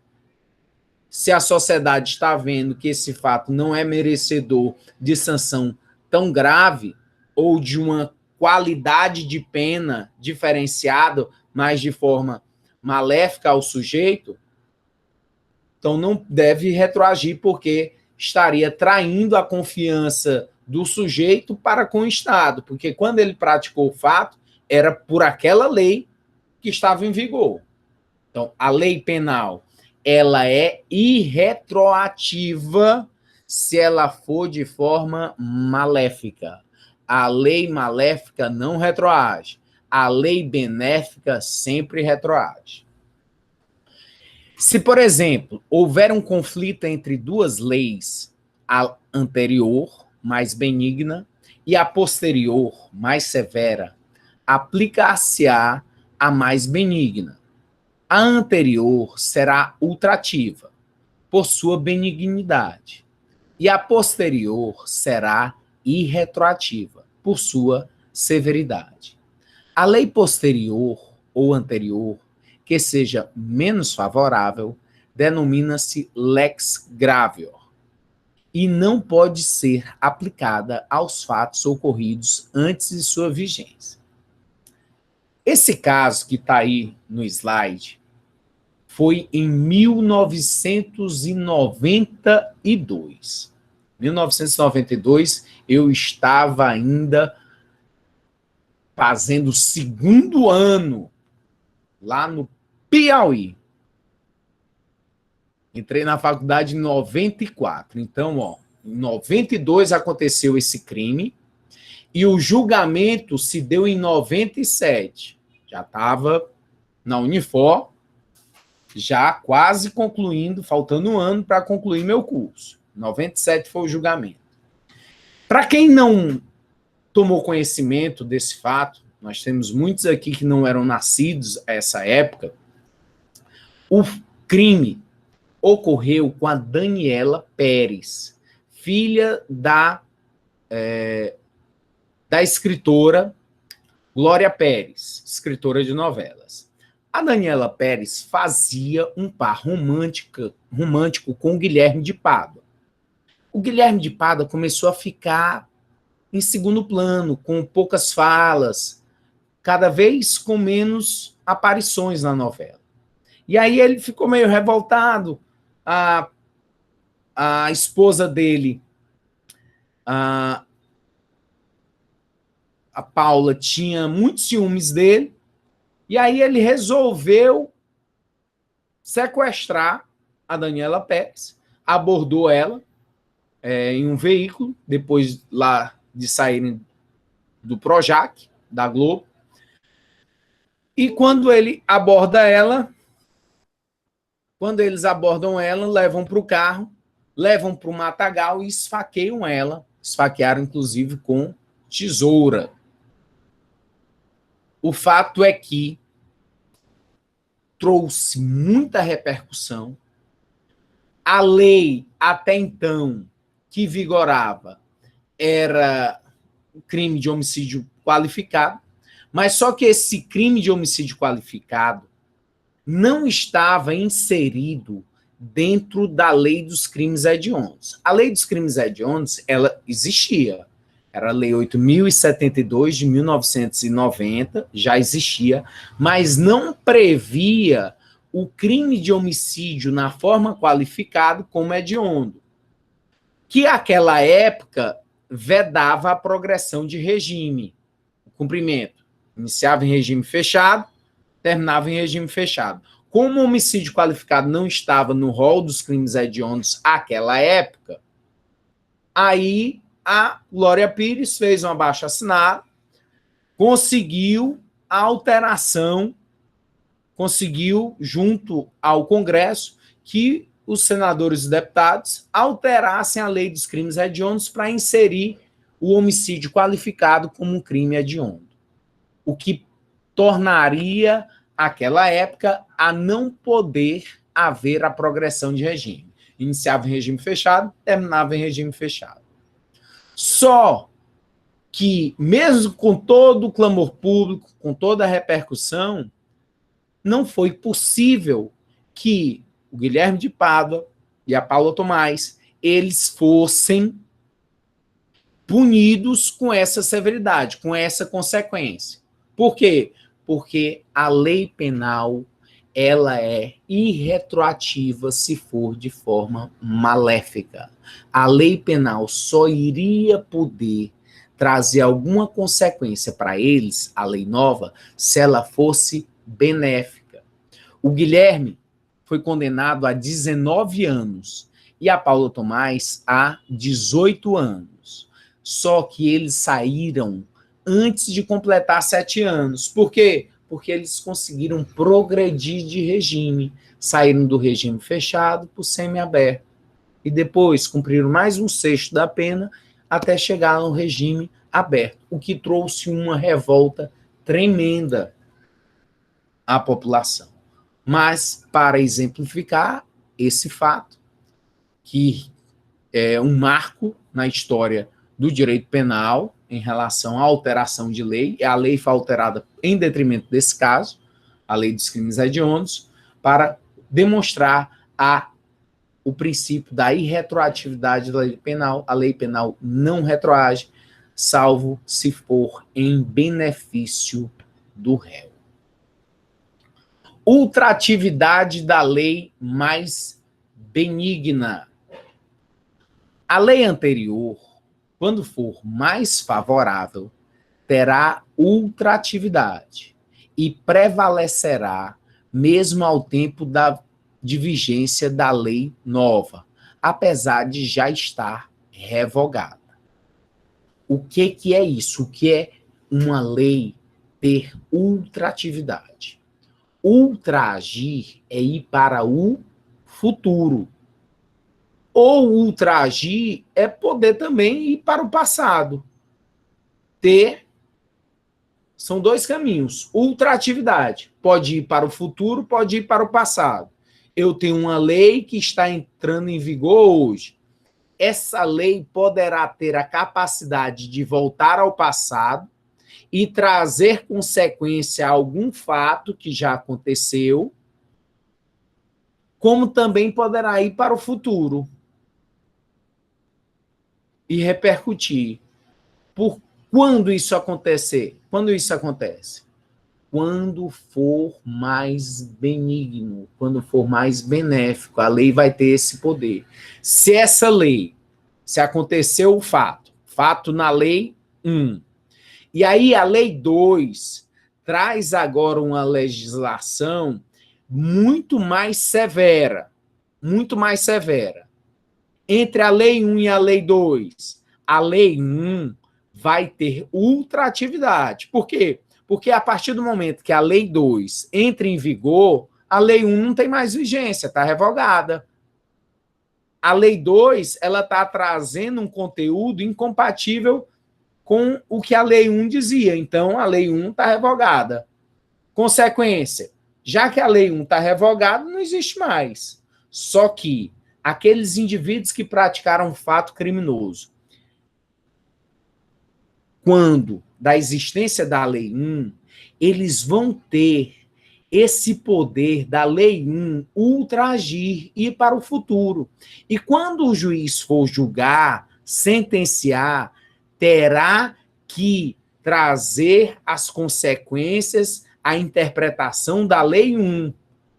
Se a sociedade está vendo que esse fato não é merecedor de sanção tão grave ou de uma qualidade de pena diferenciada, mas de forma maléfica ao sujeito, então não deve retroagir porque estaria traindo a confiança do sujeito para com o Estado, porque quando ele praticou o fato, era por aquela lei que estava em vigor. Então, a lei penal, ela é irretroativa se ela for de forma maléfica. A lei maléfica não retroage. A lei benéfica sempre retroage. Se, por exemplo, houver um conflito entre duas leis, a anterior, mais benigna, e a posterior, mais severa, aplicar-se-á a mais benigna. A anterior será ultrativa, por sua benignidade, e a posterior será irretroativa, por sua severidade. A lei posterior ou anterior, que seja menos favorável, denomina-se lex gravior e não pode ser aplicada aos fatos ocorridos antes de sua vigência. Esse caso que está aí no slide foi em 1992. 1992, eu estava ainda fazendo o segundo ano lá no Piauí. Entrei na faculdade em 94. Então, em 92 aconteceu esse crime e o julgamento se deu em 97. Já estava na Unifor, já quase concluindo, faltando um ano para concluir meu curso. 97 foi o julgamento. Para quem não tomou conhecimento desse fato, nós temos muitos aqui que não eram nascidos a essa época, o crime ocorreu com a Daniela Pérez, filha da escritora Glória Pérez, escritora de novelas. A Daniela Pérez fazia um par romântico com Guilherme de Pádua. O Guilherme de Pádua começou a ficar em segundo plano, com poucas falas, cada vez com menos aparições na novela. E aí ele ficou meio revoltado. A esposa dele, a Paula, tinha muitos ciúmes dele, e aí ele resolveu sequestrar a Daniela Pérez, abordou ela em um veículo, depois lá de saírem do Projac, da Globo, e quando ele aborda ela, quando eles abordam ela, levam para o carro, levam para o matagal e esfaqueiam ela, esfaquearam inclusive com tesoura. O fato é que trouxe muita repercussão. A lei, até então, que vigorava, era crime de homicídio qualificado, mas só que esse crime de homicídio qualificado não estava inserido dentro da lei dos crimes hediondos. A lei dos crimes hediondos, ela existia. Era a lei 8.072 de 1990, já existia, mas não previa o crime de homicídio na forma qualificada como hediondo, que naquela época vedava a progressão de regime, o cumprimento. Iniciava em regime fechado, terminava em regime fechado. Como o homicídio qualificado não estava no rol dos crimes hediondos àquela época, aí a Glória Pires fez um abaixo-assinado, conseguiu a alteração, conseguiu, junto ao Congresso, que os senadores e deputados alterassem a lei dos crimes hediondos para inserir o homicídio qualificado como um crime hediondo, o que tornaria aquela época a não poder haver a progressão de regime. Iniciava em regime fechado, terminava em regime fechado. Só que, mesmo com todo o clamor público, com toda a repercussão, não foi possível que o Guilherme de Pádua e a Paula Tomás, eles fossem punidos com essa severidade, com essa consequência. Por quê? Porque a lei penal, ela é irretroativa se for de forma maléfica. A lei penal só iria poder trazer alguma consequência para eles, a lei nova, se ela fosse benéfica. O Guilherme foi condenado a 19 anos e a Paula Tomás a 18 anos. Só que eles saíram antes de completar 7 anos. Por quê? Porque eles conseguiram progredir de regime. Saíram do regime fechado para o semiaberto. E depois cumpriram mais um sexto da pena até chegar no regime aberto, o que trouxe uma revolta tremenda à população. Mas, para exemplificar esse fato, que é um marco na história do direito penal em relação à alteração de lei, a lei foi alterada em detrimento desse caso, a lei dos crimes hediondos, para demonstrar o princípio da irretroatividade da lei penal. A lei penal não retroage, salvo se for em benefício do réu. Ultratividade da lei mais benigna. A lei anterior, quando for mais favorável, terá ultratividade e prevalecerá mesmo ao tempo de vigência da lei nova, apesar de já estar revogada. O que é isso? O que é uma lei ter ultratividade? Ultraagir é ir para o futuro. Ou ultraagir é poder também ir para o passado. São dois caminhos. Ultratividade pode ir para o futuro, pode ir para o passado. Eu tenho uma lei que está entrando em vigor hoje. Essa lei poderá ter a capacidade de voltar ao passado e trazer consequência a algum fato que já aconteceu, como também poderá ir para o futuro. e repercutir. Por quando isso acontecer? Quando isso acontece? Quando for mais benigno, quando for mais benéfico, a lei vai ter esse poder. Se essa lei, se aconteceu o fato na lei 1, e aí a lei 2 traz agora uma legislação muito mais severa, muito mais severa. Entre a lei 1 e a lei 2, a lei 1 vai ter ultratividade. Por quê? Porque a partir do momento que a lei 2 entra em vigor, a lei 1 não tem mais vigência, está revogada. A lei 2 ela está trazendo um conteúdo incompatível com o que a lei 1 dizia. Então, a lei 1 está revogada. Consequência, já que a lei 1 está revogada, não existe mais. Só que aqueles indivíduos que praticaram um fato criminoso, quando da existência da lei 1, eles vão ter esse poder da lei 1 ultragir e ir para o futuro. E quando o juiz for julgar, sentenciar, terá que trazer as consequências, a interpretação da lei 1.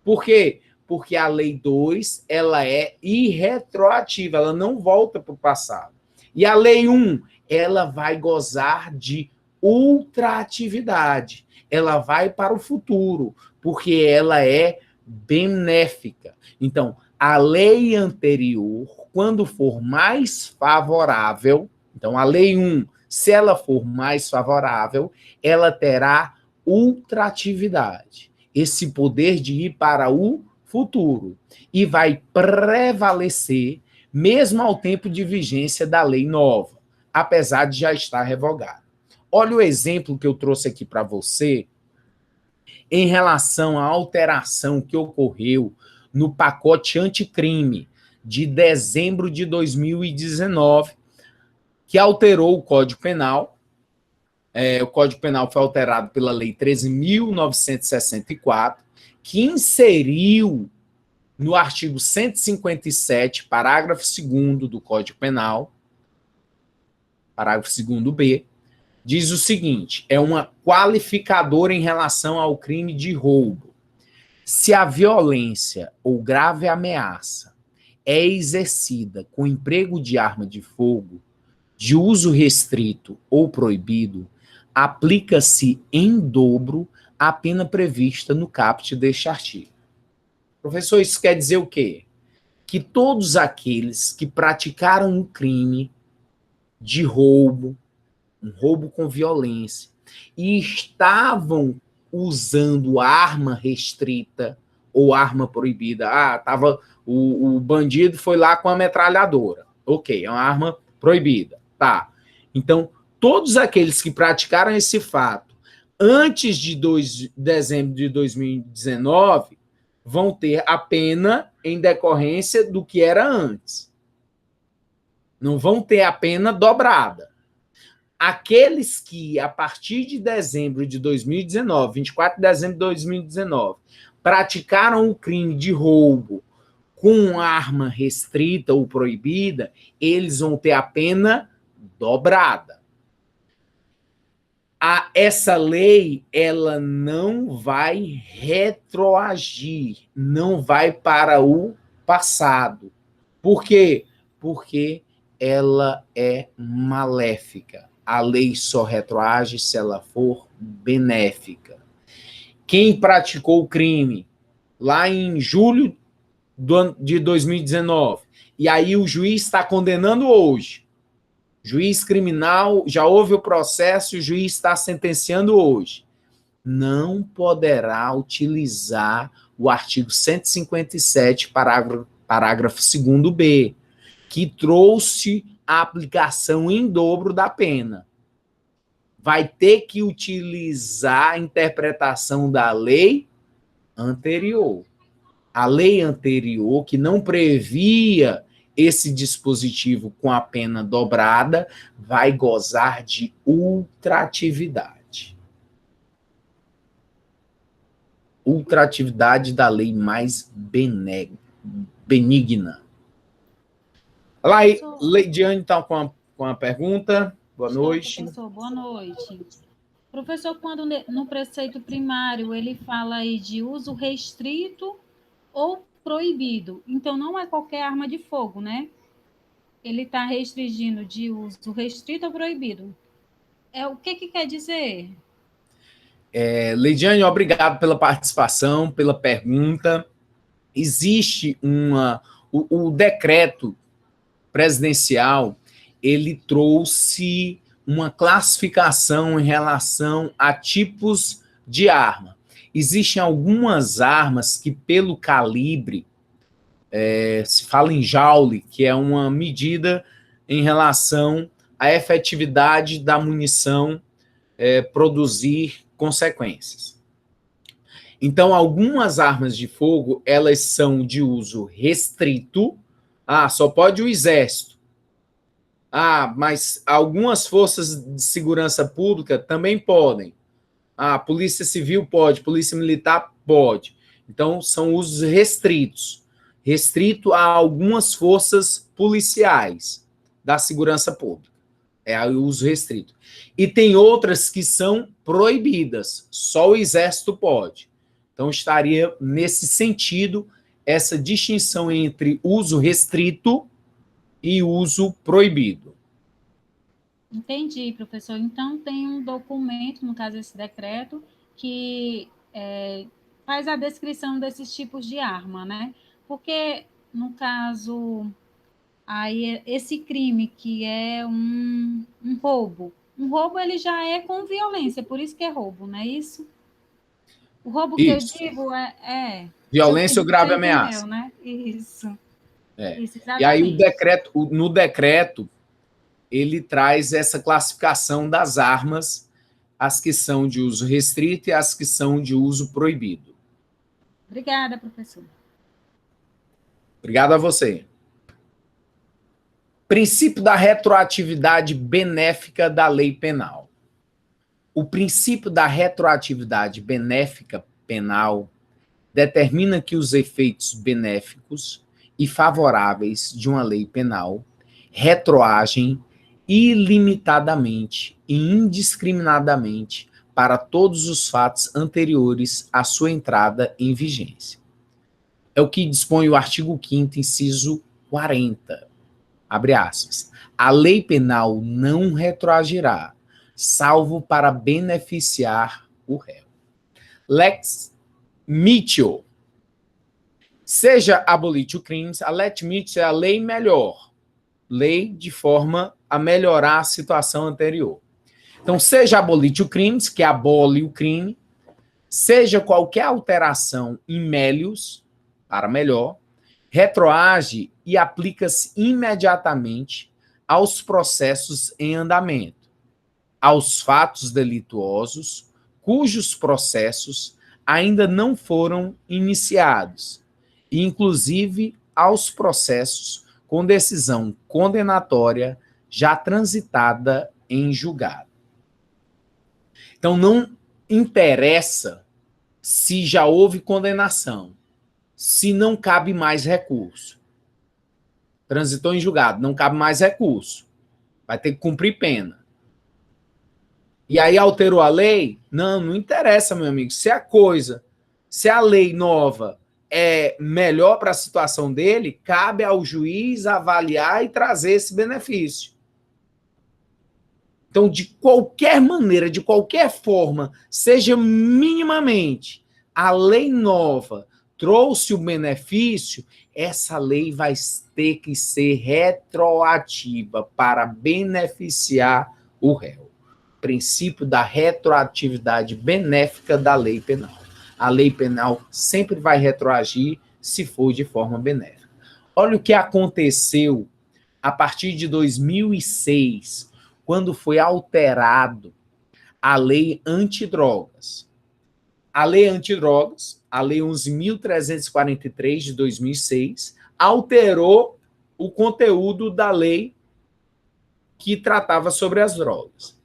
Por quê? Porque a lei 2 ela é irretroativa, ela não volta para o passado. E a lei 1 ela vai gozar de ultraatividade. Ela vai para o futuro, porque ela é benéfica. Então, a lei anterior, quando for mais favorável, então a lei 1, se ela for mais favorável, ela terá ultratividade, esse poder de ir para o futuro, e vai prevalecer mesmo ao tempo de vigência da lei nova, apesar de já estar revogada. Olha o exemplo que eu trouxe aqui para você em relação à alteração que ocorreu no pacote anticrime de dezembro de 2019, que alterou o Código Penal. O Código Penal foi alterado pela Lei 13.964, que inseriu no artigo 157, parágrafo 2º do Código Penal, parágrafo 2º-B, diz o seguinte: é uma qualificadora em relação ao crime de roubo. Se a violência ou grave ameaça é exercida com emprego de arma de fogo, de uso restrito ou proibido, aplica-se em dobro a pena prevista no caput deste artigo. Professor, isso quer dizer o quê? Que todos aqueles que praticaram um crime de roubo, um roubo com violência, e estavam usando arma restrita ou arma proibida. O bandido foi lá com a metralhadora. Ok, é uma arma proibida. Tá. Então, todos aqueles que praticaram esse fato antes de dezembro de 2019 vão ter a pena em decorrência do que era antes. Não vão ter a pena dobrada. Aqueles que, a partir de dezembro de 2019, 24 de dezembro de 2019, praticaram o crime de roubo com arma restrita ou proibida, eles vão ter a pena dobrada. Essa lei, ela não vai retroagir, não vai para o passado. Por quê? Porque ela é maléfica. A lei só retroage se ela for benéfica. Quem praticou o crime lá em julho de 2019, e aí o juiz está condenando hoje, juiz criminal, já houve o processo, o juiz está sentenciando hoje, não poderá utilizar o artigo 157, parágrafo 2º-B, que trouxe a aplicação em dobro da pena. Vai ter que utilizar a interpretação da lei anterior. A lei anterior, que não previa esse dispositivo com a pena dobrada, vai gozar de ultratividade. Ultratividade da lei mais benigna. Lá, Leidiane está com com a pergunta. Boa Estou, noite. professor, boa noite. Professor, quando no preceito primário ele fala aí de uso restrito ou proibido, então não é qualquer arma de fogo, né? Ele está restringindo de uso restrito ou proibido. O que quer dizer? Leidiane, obrigado pela participação, pela pergunta. Existe o decreto presidencial, ele trouxe uma classificação em relação a tipos de arma. Existem algumas armas que, pelo calibre, se fala em joule, que é uma medida em relação à efetividade da munição produzir consequências. Então, algumas armas de fogo, elas são de uso restrito. Só pode o exército. Mas algumas forças de segurança pública também podem. Polícia Civil pode, Polícia Militar pode. Então, são usos restritos. Restrito a algumas forças policiais da segurança pública. É o uso restrito. E tem outras que são proibidas. Só o exército pode. Então, estaria nesse sentido essa distinção entre uso restrito e uso proibido. Entendi, professor. Então, tem um documento, no caso esse decreto, que faz a descrição desses tipos de arma, né? Porque, no caso, aí esse crime que é um roubo, ele já é com violência, por isso que é roubo, não é isso? O roubo isso. Que eu digo violência ou grave ameaça. Né? Isso. Isso, e aí no decreto, ele traz essa classificação das armas, as que são de uso restrito e as que são de uso proibido. Obrigada, professor. Obrigado a você. Princípio da retroatividade benéfica da lei penal. O princípio da retroatividade benéfica penal determina que os efeitos benéficos e favoráveis de uma lei penal retroagem ilimitadamente e indiscriminadamente para todos os fatos anteriores à sua entrada em vigência. É o que dispõe o artigo 5º, inciso 40. Abre aspas. A lei penal não retroagirá, salvo para beneficiar o réu. Lex Mitchell. Seja abolitio crimes, a Lex Mitchell é a lei melhor. Lei de forma a melhorar a situação anterior. Então, seja abolitio crimes, que abole o crime, seja qualquer alteração in melius, para melhor, retroage e aplica-se imediatamente aos processos em andamento, aos fatos delituosos, cujos processos ainda não foram iniciados, e inclusive aos processos com decisão condenatória já transitada em julgado. Então, não interessa se já houve condenação, se não cabe mais recurso. Transitou em julgado, não cabe mais recurso. Vai ter que cumprir pena. E aí alterou a lei? Não interessa, meu amigo. Se a lei nova é melhor para a situação dele, cabe ao juiz avaliar e trazer esse benefício. Então, de qualquer maneira, de qualquer forma, seja minimamente, a lei nova trouxe o benefício, essa lei vai ter que ser retroativa para beneficiar o réu. Princípio da retroatividade benéfica da lei penal. A lei penal sempre vai retroagir se for de forma benéfica. Olha o que aconteceu a partir de 2006, quando foi alterado a lei antidrogas. A lei antidrogas, a lei 11.343 de 2006, alterou o conteúdo da lei que tratava sobre as drogas.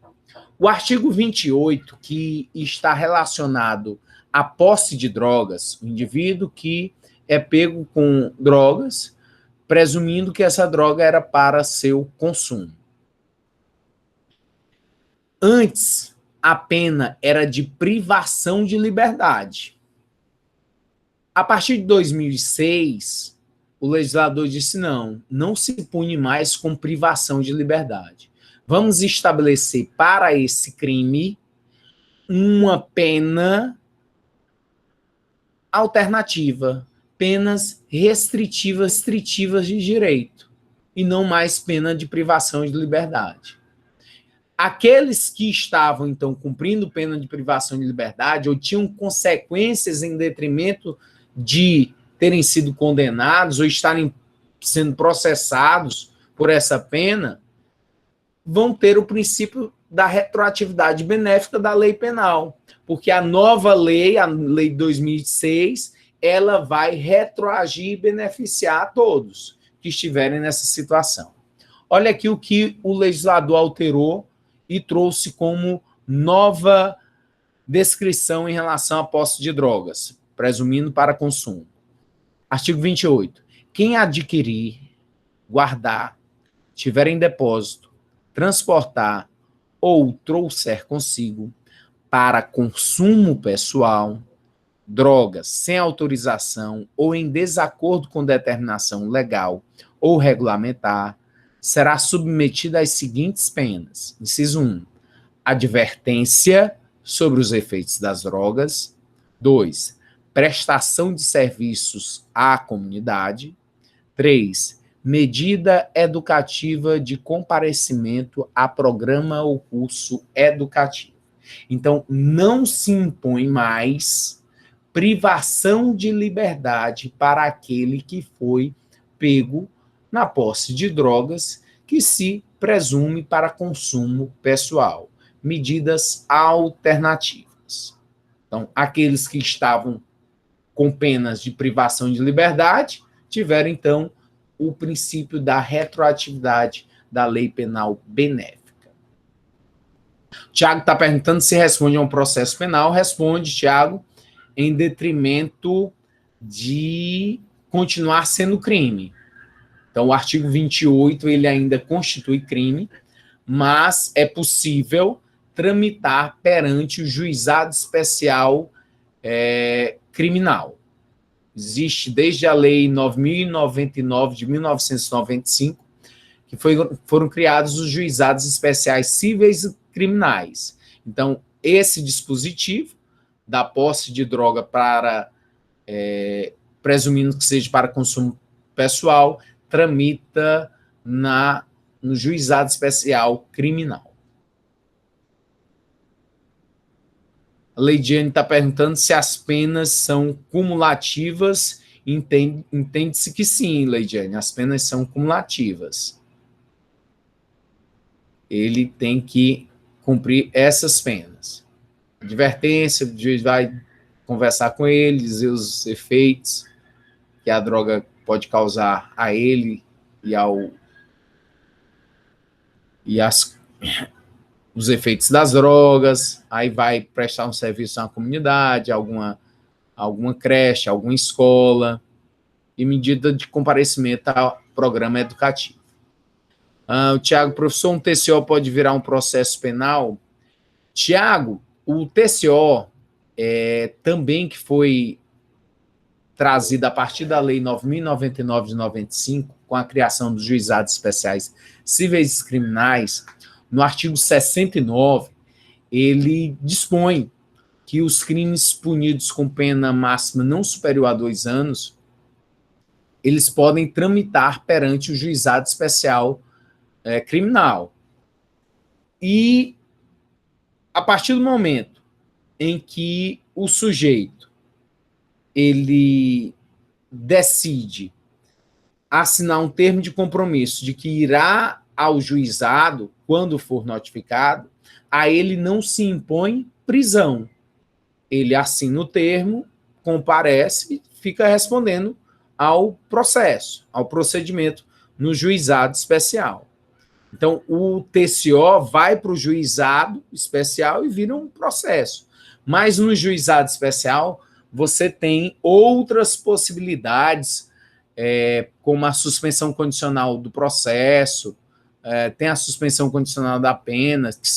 O artigo 28, que está relacionado à posse de drogas, o indivíduo que é pego com drogas, presumindo que essa droga era para seu consumo. Antes, a pena era de privação de liberdade. A partir de 2006, o legislador disse não se pune mais com privação de liberdade. Vamos estabelecer para esse crime uma pena alternativa, penas restritivas de direito, e não mais pena de privação de liberdade. Aqueles que estavam, então, cumprindo pena de privação de liberdade ou tinham consequências em detrimento de terem sido condenados ou estarem sendo processados por essa pena, vão ter o princípio da retroatividade benéfica da lei penal, porque a nova lei, a lei de 2006, ela vai retroagir e beneficiar a todos que estiverem nessa situação. Olha aqui o que o legislador alterou e trouxe como nova descrição em relação à posse de drogas, presumindo para consumo. Artigo 28. Quem adquirir, guardar, tiver em depósito, transportar ou trouxer consigo para consumo pessoal, drogas sem autorização ou em desacordo com determinação legal ou regulamentar, será submetido às seguintes penas. Inciso 1. Advertência sobre os efeitos das drogas. 2. Prestação de serviços à comunidade. 3. Medida educativa de comparecimento a programa ou curso educativo. Então, não se impõe mais privação de liberdade para aquele que foi pego na posse de drogas que se presume para consumo pessoal. Medidas alternativas. Então, aqueles que estavam com penas de privação de liberdade tiveram, então, o princípio da retroatividade da lei penal benéfica. Tiago está perguntando se responde a um processo penal. Responde, Tiago, em detrimento de continuar sendo crime. Então, o artigo 28, ele ainda constitui crime, mas é possível tramitar perante o juizado especial criminal. Existe desde a Lei 9.099 de 1995, que foram criados os juizados especiais cíveis e criminais. Então, esse dispositivo da posse de droga para, presumindo que seja para consumo pessoal, tramita no juizado especial criminal. A Leidiane está perguntando se as penas são cumulativas. Entende-se que sim, Leidiane, as penas são cumulativas. Ele tem que cumprir essas penas. Advertência, o juiz vai conversar com ele, dizer os efeitos que a droga pode causar a ele os efeitos das drogas, aí vai prestar um serviço à comunidade, alguma creche, alguma escola, e medida de comparecimento ao programa educativo. O Tiago, professor, um TCO pode virar um processo penal? Tiago, o TCO também que foi trazido a partir da Lei 9.099 de 95, com a criação dos juizados especiais cíveis e criminais, no artigo 69, ele dispõe que os crimes punidos com pena máxima não superior a 2 anos, eles podem tramitar perante o juizado especial criminal. E, a partir do momento em que o sujeito ele decide assinar um termo de compromisso de que irá ao juizado, quando for notificado, a ele não se impõe prisão. Ele assina o termo, comparece e fica respondendo ao processo, ao procedimento no juizado especial. Então, o TCO vai para o juizado especial e vira um processo. Mas no juizado especial, você tem outras possibilidades, como a suspensão condicional do processo, tem a suspensão condicional da pena, que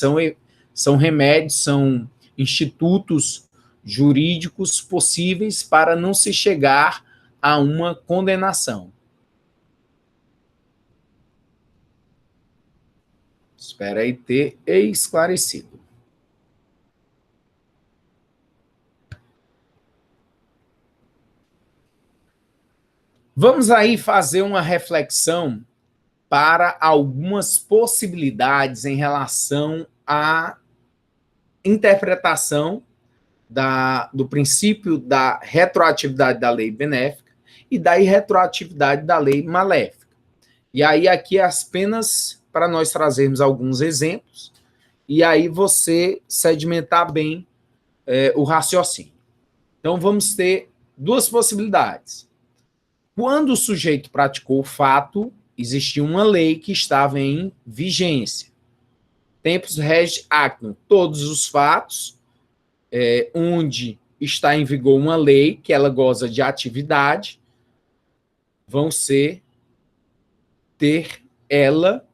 São remédios, são institutos jurídicos possíveis para não se chegar a uma condenação. Espero aí ter esclarecido. Vamos aí fazer uma reflexão para algumas possibilidades em relação à interpretação do princípio da retroatividade da lei benéfica e da irretroatividade da lei maléfica. E aí aqui é apenas para nós trazermos alguns exemplos e aí você sedimentar bem o raciocínio. Então vamos ter duas possibilidades. Quando o sujeito praticou o fato, existia uma lei que estava em vigência. Tempus regi actum, todos os fatos onde está em vigor uma lei que ela goza de atividade vão ter ela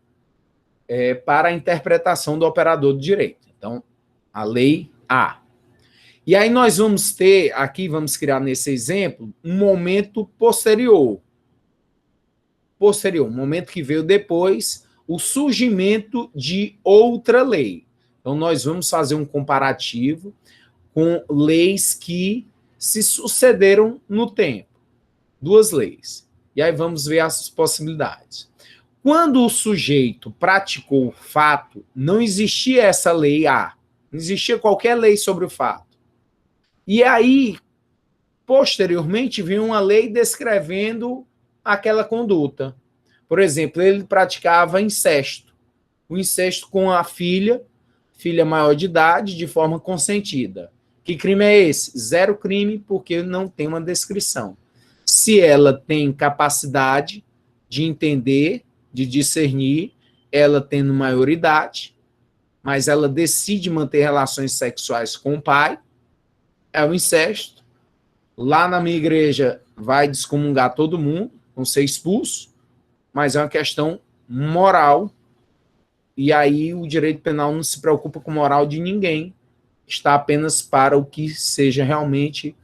para a interpretação do operador do direito. Então, a lei A. E aí nós vamos ter, aqui vamos criar nesse exemplo, um momento posterior. Um momento que veio depois, o surgimento de outra lei. Então, nós vamos fazer um comparativo com leis que se sucederam no tempo. Duas leis. E aí vamos ver as possibilidades. Quando o sujeito praticou o fato, não existia essa lei A. Não existia qualquer lei sobre o fato. E aí, posteriormente, vinha uma lei descrevendo aquela conduta. Por exemplo, ele praticava incesto. O incesto com a filha maior de idade, de forma consentida. Que crime é esse? Zero crime, porque não tem uma descrição. Se ela tem capacidade de entender, de discernir, ela tendo maioridade, mas ela decide manter relações sexuais com o pai, é o incesto. Lá na minha igreja vai descomungar todo mundo, vão ser expulsos, mas é uma questão moral, e aí o direito penal não se preocupa com moral de ninguém, está apenas para o que seja realmente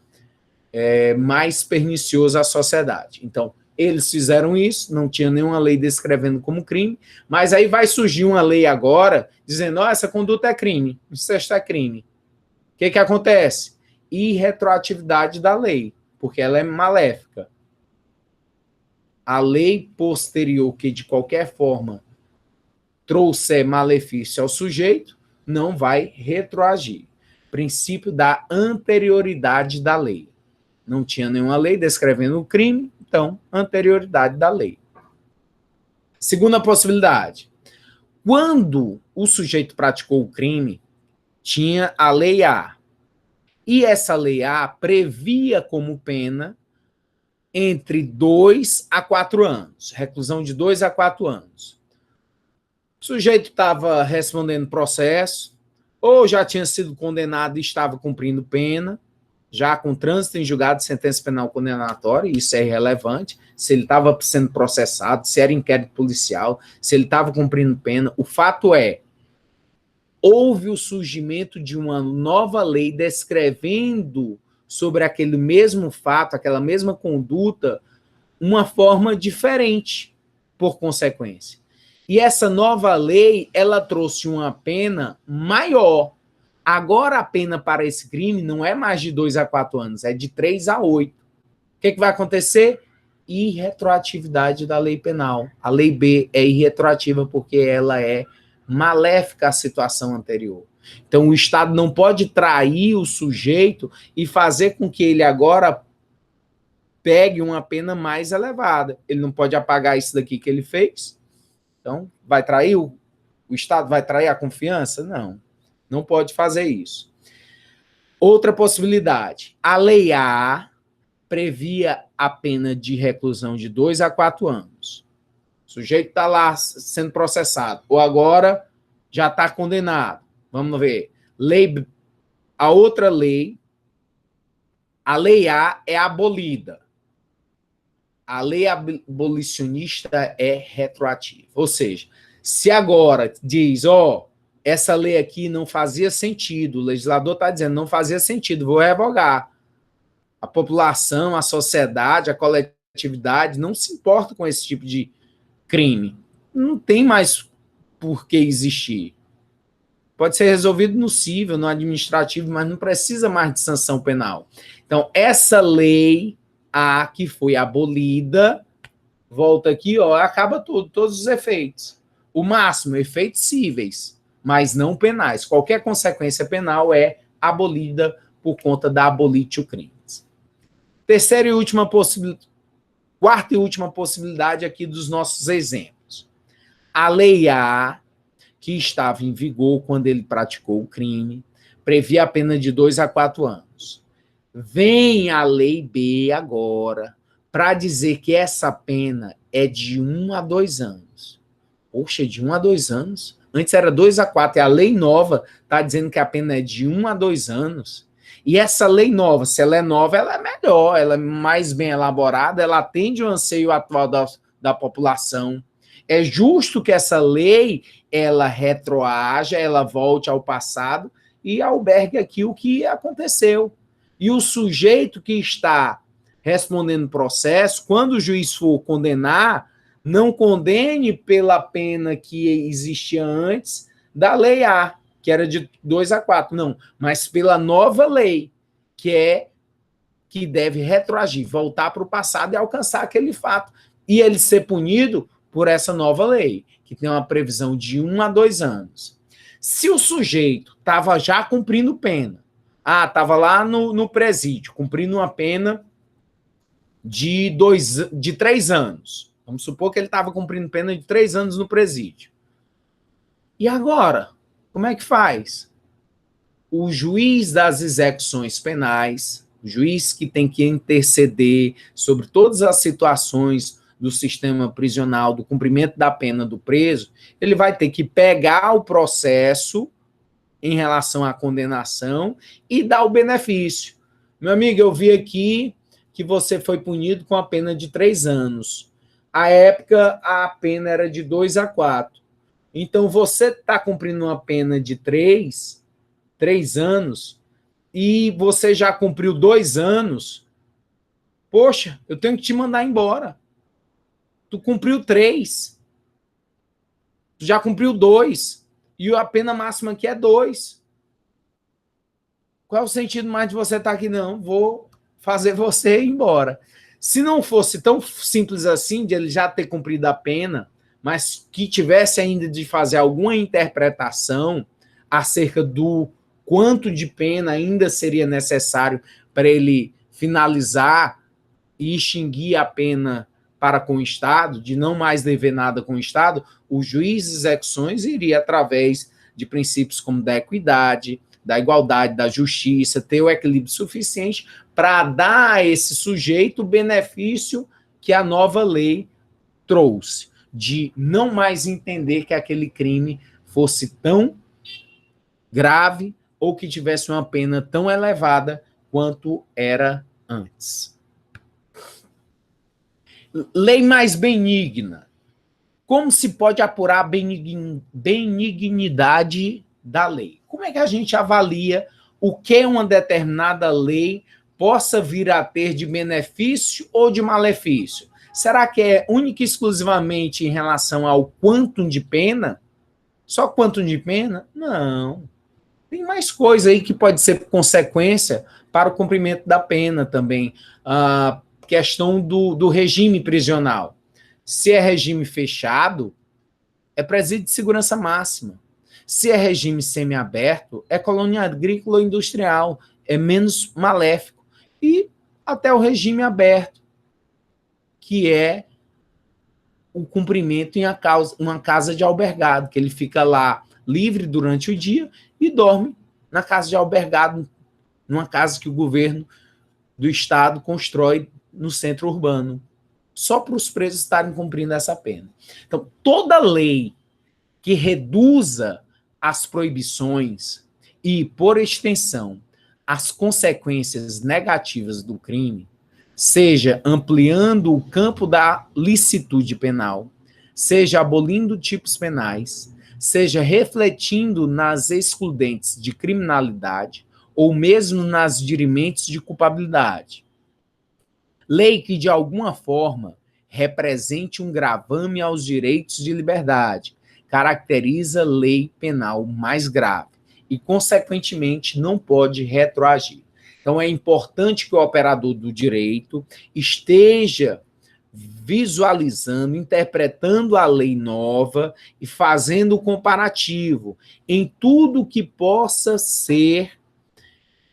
mais pernicioso à sociedade. Então, eles fizeram isso, não tinha nenhuma lei descrevendo como crime, mas aí vai surgir uma lei agora dizendo, essa conduta é crime, incesto é crime. O que acontece? Irretroatividade da lei, porque ela é maléfica. A lei posterior, que de qualquer forma trouxer malefício ao sujeito, não vai retroagir. Princípio da anterioridade da lei. Não tinha nenhuma lei descrevendo o crime, então, anterioridade da lei. Segunda possibilidade. Quando o sujeito praticou o crime, tinha a lei A. E essa lei A previa como pena entre 2 a 4 anos. Reclusão de 2 a 4 anos. O sujeito estava respondendo processo, ou já tinha sido condenado e estava cumprindo pena, já com trânsito em julgado de sentença penal condenatória, isso é irrelevante, se ele estava sendo processado, se era inquérito policial, se ele estava cumprindo pena. O fato é, houve o surgimento de uma nova lei descrevendo sobre aquele mesmo fato, aquela mesma conduta, uma forma diferente, por consequência. E essa nova lei, ela trouxe uma pena maior. Agora a pena para esse crime não é mais de 2 a 4 anos, é de 3 a 8. O que vai acontecer? Irretroatividade da lei penal. A lei B é irretroativa porque ela é maléfica à situação anterior. Então o Estado não pode trair o sujeito e fazer com que ele agora pegue uma pena mais elevada. Ele não pode apagar isso daqui que ele fez. Então, vai trair o Estado? Vai trair a confiança? Não. Não pode fazer isso. Outra possibilidade. A lei A previa a pena de reclusão de 2 a 4 anos. O sujeito está lá sendo processado, ou agora já está condenado. Vamos ver. A outra lei, a lei A é abolida. A lei abolicionista é retroativa. Ou seja, se agora diz, essa lei aqui não fazia sentido, o legislador está dizendo, não fazia sentido, vou revogar. A população, a sociedade, a coletividade não se importa com esse tipo de crime. Não tem mais por que existir. Pode ser resolvido no civil, no administrativo, mas não precisa mais de sanção penal. Então, essa lei A, que foi abolida, volta aqui, ó, acaba tudo, todos os efeitos. O máximo, efeitos cíveis, mas não penais. Qualquer consequência penal é abolida por conta da abolitio crimes. Quarta e última possibilidade aqui dos nossos exemplos. A lei A, que estava em vigor quando ele praticou o crime, previa a pena de 2 a 4 anos. Vem a lei B agora para dizer que essa pena é de 1 a 2 anos. Poxa, de 1 a 2 anos? Antes era 2 a 4, e a lei nova está dizendo que a pena é de 1 a 2 anos. E essa lei nova, se ela é nova, ela é melhor, ela é mais bem elaborada, ela atende o anseio atual da população. É justo que essa lei, ela retroaja, ela volte ao passado e albergue aqui o que aconteceu. E o sujeito que está respondendo o processo, quando o juiz for condenar, não condene pela pena que existia antes da lei A, que era de 2 a 4, não, mas pela nova lei, que deve retroagir, voltar para o passado e alcançar aquele fato. E ele ser punido por essa nova lei, que tem uma previsão de 1 a 2 anos. Se o sujeito estava já cumprindo pena, estava lá no presídio, cumprindo uma pena de 3 anos. Vamos supor que ele estava cumprindo pena de 3 anos no presídio. E agora? Como é que faz? O juiz das execuções penais, o juiz que tem que interceder sobre todas as situações do sistema prisional, do cumprimento da pena do preso, ele vai ter que pegar o processo em relação à condenação e dar o benefício. Meu amigo, eu vi aqui que você foi punido com a pena de 3 anos. À época, a pena era de 2 a 4. Então, você está cumprindo uma pena de 3 anos e você já cumpriu 2 anos. Poxa, eu tenho que te mandar embora. Tu cumpriu 3. Tu já cumpriu 2. E a pena máxima aqui é 2. Qual é o sentido mais de você estar aqui? Não, vou fazer você ir embora. Se não fosse tão simples assim, de ele já ter cumprido a pena, mas que tivesse ainda de fazer alguma interpretação acerca do quanto de pena ainda seria necessário para ele finalizar e extinguir a pena para com o Estado, de não mais dever nada com o Estado, o juiz de execuções iria, através de princípios como da equidade, da igualdade, da justiça, ter o equilíbrio suficiente para dar a esse sujeito o benefício que a nova lei trouxe, de não mais entender que aquele crime fosse tão grave ou que tivesse uma pena tão elevada quanto era antes. Lei mais benigna. Como se pode apurar a benignidade da lei? Como é que a gente avalia o que uma determinada lei possa vir a ter de benefício ou de malefício? Será que é única e exclusivamente em relação ao quantum de pena? Só quantum de pena? Não. Tem mais coisa aí que pode ser consequência para o cumprimento da pena também. A questão do regime prisional. Se é regime fechado, é presídio de segurança máxima. Se é regime semiaberto, é colônia agrícola ou industrial, é menos maléfico. E até o regime aberto, que é o cumprimento em uma casa de albergado, que ele fica lá livre durante o dia e dorme na casa de albergado, numa casa que o governo do estado constrói no centro urbano, só para os presos estarem cumprindo essa pena. Então, toda lei que reduza as proibições e, por extensão, as consequências negativas do crime, seja ampliando o campo da licitude penal, seja abolindo tipos penais, seja refletindo nas excludentes de criminalidade ou mesmo nas dirimentes de culpabilidade. Lei que, de alguma forma, represente um gravame aos direitos de liberdade, caracteriza lei penal mais grave e, consequentemente, não pode retroagir. Então, é importante que o operador do direito esteja visualizando, interpretando a lei nova e fazendo o comparativo em tudo que possa ser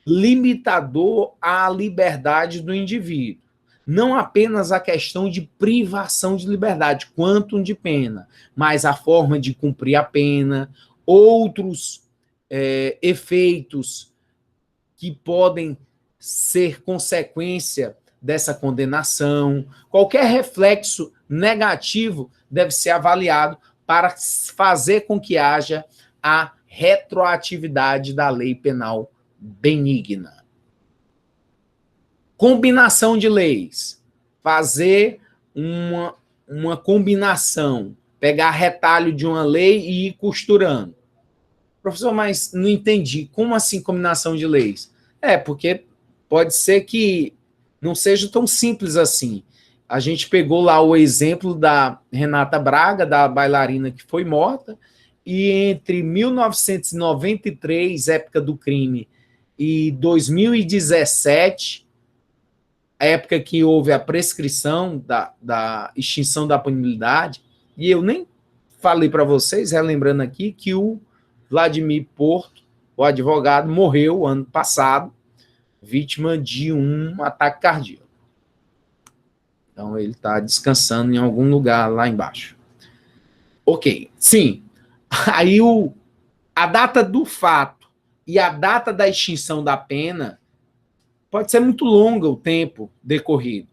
limitador à liberdade do indivíduo. Não apenas a questão de privação de liberdade, quantum de pena, mas a forma de cumprir a pena, outros efeitos que podem ser consequência dessa condenação. Qualquer reflexo negativo deve ser avaliado para fazer com que haja a retroatividade da lei penal benigna. Combinação de leis. Fazer uma combinação. Pegar retalho de uma lei e ir costurando. Professor, mas não entendi. Como assim combinação de leis? Porque pode ser que não seja tão simples assim. A gente pegou lá o exemplo da Renata Braga, da bailarina que foi morta, e entre 1993, época do crime, e 2017, época que houve a prescrição da extinção da punibilidade, e eu nem falei para vocês, relembrando aqui, que o Vladimir Porto, o advogado, morreu ano passado, vítima de um ataque cardíaco. Então, ele está descansando em algum lugar lá embaixo. Ok, sim. Aí, a data do fato e a data da extinção da pena pode ser muito longa o tempo decorrido.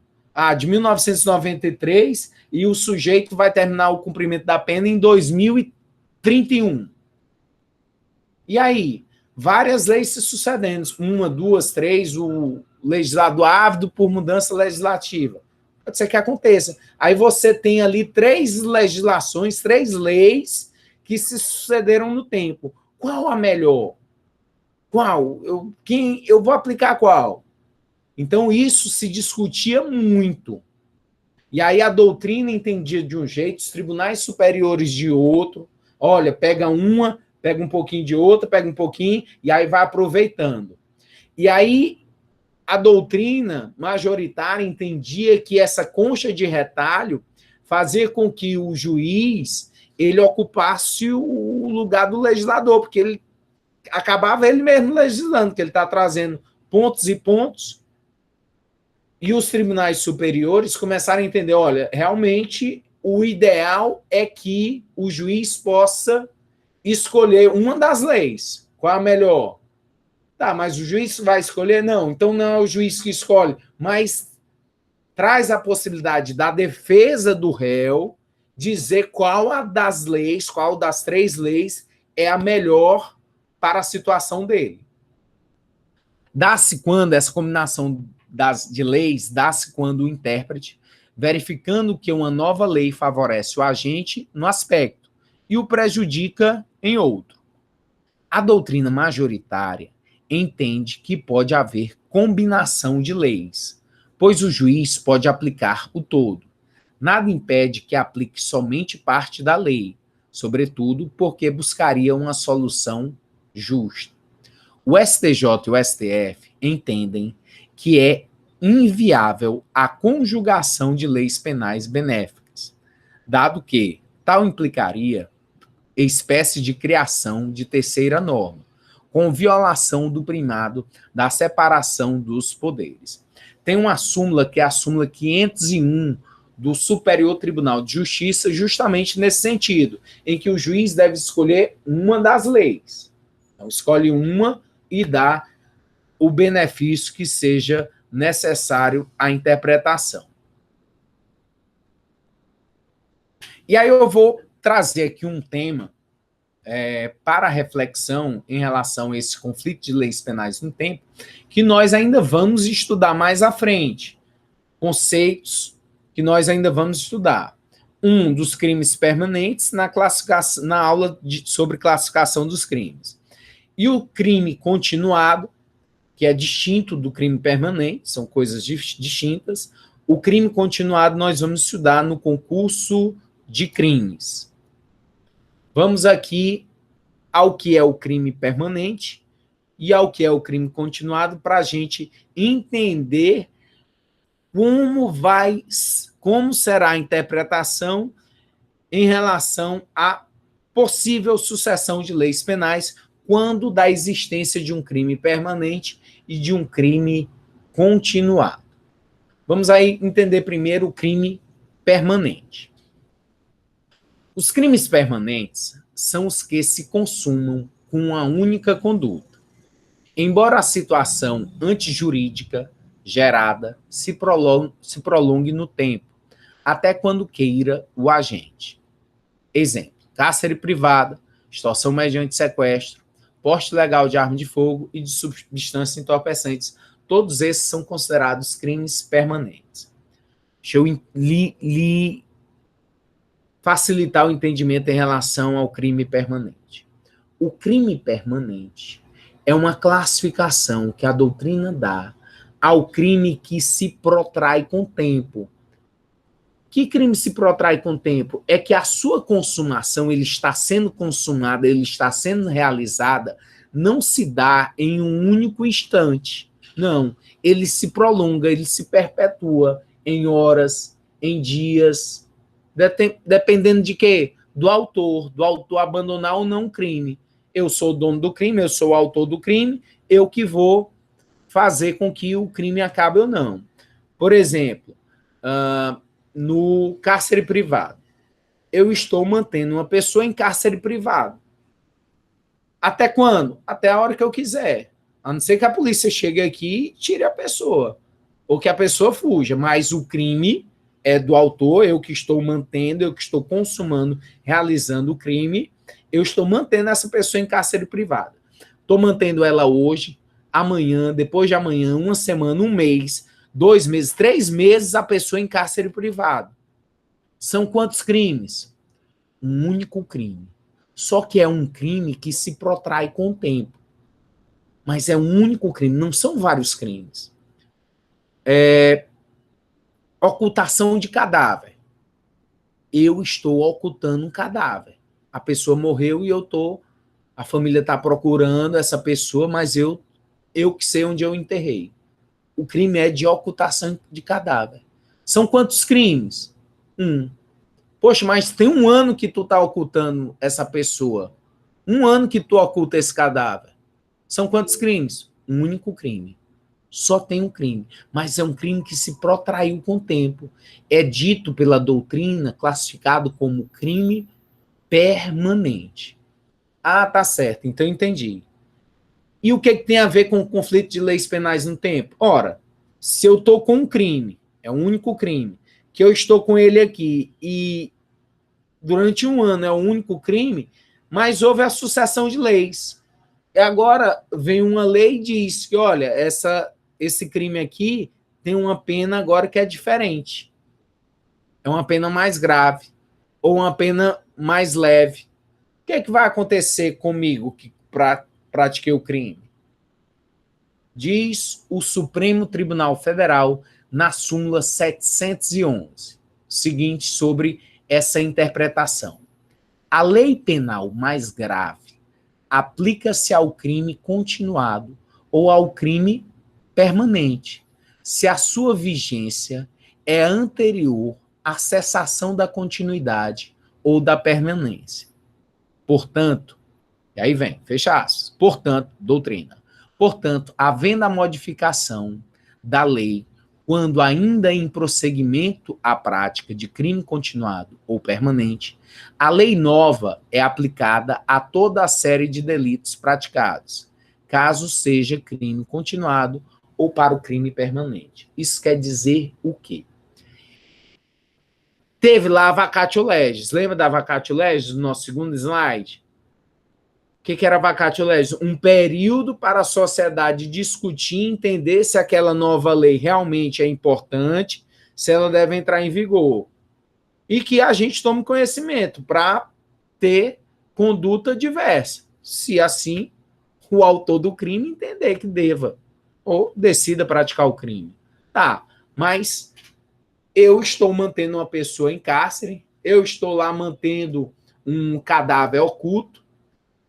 De 1993, e o sujeito vai terminar o cumprimento da pena em 2031. E aí? Várias leis se sucedendo, 1, 2, 3, o legislador ávido por mudança legislativa. Pode ser que aconteça. Aí você tem ali 3 legislações, 3 leis que se sucederam no tempo. Qual a melhor? Qual? Eu vou aplicar qual? Então, isso se discutia muito. E aí a doutrina entendia de um jeito, os tribunais superiores de outro. Olha, pega uma, pega um pouquinho de outra, pega um pouquinho, e aí vai aproveitando. E aí a doutrina majoritária entendia que essa concha de retalho fazia com que o juiz ele ocupasse o lugar do legislador, porque ele acabava ele mesmo legislando, que ele está trazendo pontos e pontos, e os tribunais superiores começaram a entender, olha, realmente o ideal é que o juiz possa escolher uma das leis. Qual a melhor? Tá, mas o juiz vai escolher? Não, então não é o juiz que escolhe, mas traz a possibilidade da defesa do réu dizer qual das 3 leis é a melhor para a situação dele. Dá-se quando essa combinação de leis, dá-se quando o intérprete, verificando que uma nova lei favorece o agente no aspecto e o prejudica em outro. A doutrina majoritária entende que pode haver combinação de leis, pois o juiz pode aplicar o todo. Nada impede que aplique somente parte da lei, sobretudo porque buscaria uma solução justa. O STJ e o STF entendem que é inviável a conjugação de leis penais benéficas, dado que tal implicaria espécie de criação de terceira norma, com violação do primado da separação dos poderes. Tem uma súmula que é a súmula 501 do Superior Tribunal de Justiça, justamente nesse sentido, em que o juiz deve escolher uma das leis. Então, escolhe uma e dá o benefício que seja necessário à interpretação. E aí eu vou trazer aqui um tema para reflexão em relação a esse conflito de leis penais no tempo, que nós ainda vamos estudar mais à frente, conceitos que nós ainda vamos estudar. um dos crimes permanentes na aula sobre classificação dos crimes. E o crime continuado, que é distinto do crime permanente, são coisas distintas. O crime continuado nós vamos estudar no concurso de crimes. Vamos aqui ao que é o crime permanente e ao que é o crime continuado, para a gente entender como será a interpretação em relação à possível sucessão de leis penais quando da existência de um crime permanente e de um crime continuado. Vamos aí entender primeiro o crime permanente. Os crimes permanentes são os que se consumam com uma única conduta, embora a situação antijurídica gerada se prolongue no tempo, até quando queira o agente. Exemplo: cárcere privado, extorsão mediante sequestro, porte ilegal de arma de fogo e de substâncias entorpecentes. Todos esses são considerados crimes permanentes. Deixa eu lhe facilitar o entendimento em relação ao crime permanente. O crime permanente é uma classificação que a doutrina dá ao crime que se protrai com o tempo. Que crime se protrai com o tempo? É que a sua consumação, ele está sendo consumada, ele está sendo realizada, não se dá em um único instante. Não, ele se prolonga, ele se perpetua em horas, em dias, dependendo de quê? Do autor abandonar ou não o crime. Eu sou o dono do crime, eu sou o autor do crime, eu que vou fazer com que o crime acabe ou não. Por exemplo, no cárcere privado, eu estou mantendo uma pessoa em cárcere privado. Até quando? Até a hora que eu quiser. A não ser que a polícia chegue aqui e tire a pessoa, ou que a pessoa fuja, mas o crime é do autor, eu que estou mantendo, eu que estou consumando, realizando o crime, eu estou mantendo essa pessoa em cárcere privado. Estou mantendo ela hoje, amanhã, depois de amanhã, uma semana, um mês, 2 meses, 3 meses, a pessoa em cárcere privado. São quantos crimes? Um único crime. Só que é um crime que se protrai com o tempo. Mas é um único crime, não são vários crimes. Ocultação de cadáver. Eu estou ocultando um cadáver. A pessoa morreu e a família está procurando essa pessoa, mas eu que sei onde eu enterrei. O crime é de ocultação de cadáver. São quantos crimes? 1. Poxa, mas tem 1 ano que tu está ocultando essa pessoa. 1 ano que tu oculta esse cadáver. São quantos crimes? Um único crime. Só tem um crime. Mas é um crime que se protraiu com o tempo. É dito pela doutrina, classificado como crime permanente. Ah, tá certo. Então entendi. E o que tem a ver com o conflito de leis penais no tempo? Ora, se eu estou com um crime, é um único crime, que eu estou com ele aqui e durante 1 ano é o único crime, mas houve a sucessão de leis. E agora vem uma lei e diz que, olha, esse crime aqui tem uma pena agora que é diferente. É uma pena mais grave ou uma pena mais leve. O que é que vai acontecer comigo que pratiquei o crime? Diz o Supremo Tribunal Federal na súmula 711, seguinte sobre essa interpretação. A lei penal mais grave aplica-se ao crime continuado ou ao crime permanente, se a sua vigência é anterior à cessação da continuidade ou da permanência. Portanto, e aí vem, fecha aspas, portanto, doutrina. Portanto, havendo a modificação da lei quando ainda em prosseguimento a prática de crime continuado ou permanente, a lei nova é aplicada a toda a série de delitos praticados, caso seja crime continuado ou para o crime permanente. Isso quer dizer o quê? Teve lá a vacatio legis. Lembra da vacatio legis, no nosso segundo slide? O que era vacatio legis? Um período para a sociedade discutir e entender se aquela nova lei realmente é importante, se ela deve entrar em vigor. e que a gente tome conhecimento para ter conduta diversa. Se assim o autor do crime entender que deva ou decida praticar o crime. Tá, mas eu estou mantendo uma pessoa em cárcere, eu estou lá mantendo um cadáver oculto,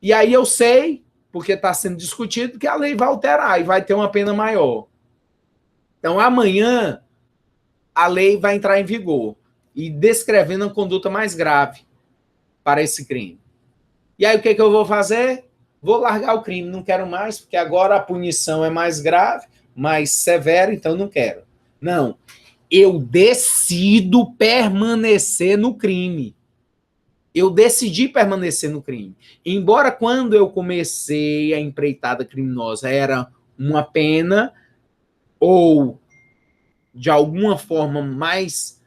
e aí eu sei, porque está sendo discutido, que a lei vai alterar e vai ter uma pena maior. Então, amanhã, a lei vai entrar em vigor e descrevendo a conduta mais grave para esse crime. E aí, o que eu vou fazer? Vou largar o crime, não quero mais, porque agora a punição é mais grave, mais severa, então não quero. Não, eu decido permanecer no crime. Eu decidi permanecer no crime. Embora quando eu comecei a empreitada criminosa era uma pena ou de alguma forma mais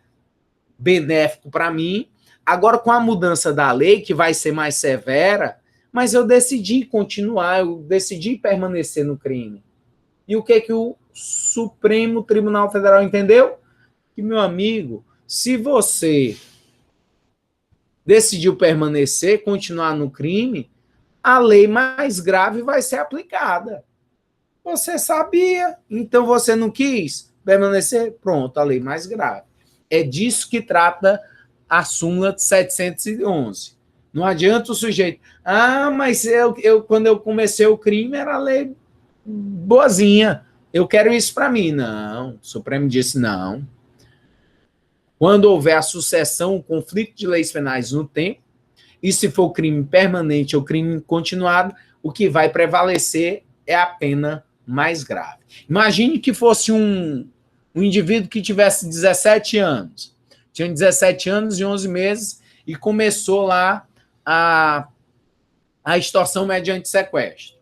benéfico para mim, agora com a mudança da lei, que vai ser mais severa, mas eu decidi continuar, eu decidi permanecer no crime. E o que o Supremo Tribunal Federal entendeu? Que, meu amigo, se você decidiu permanecer, continuar no crime, a lei mais grave vai ser aplicada. Você sabia, então você não quis permanecer? Pronto, a lei mais grave. É disso que trata a súmula 711. Não adianta o sujeito, mas quando eu comecei o crime era a lei boazinha, eu quero isso para mim. Não, o Supremo disse não. Quando houver a sucessão, o conflito de leis penais no tempo, e se for crime permanente ou crime continuado, o que vai prevalecer é a pena mais grave. Imagine que fosse um indivíduo que tivesse 17 anos. Tinha 17 anos e 11 meses e começou lá a extorsão mediante sequestro.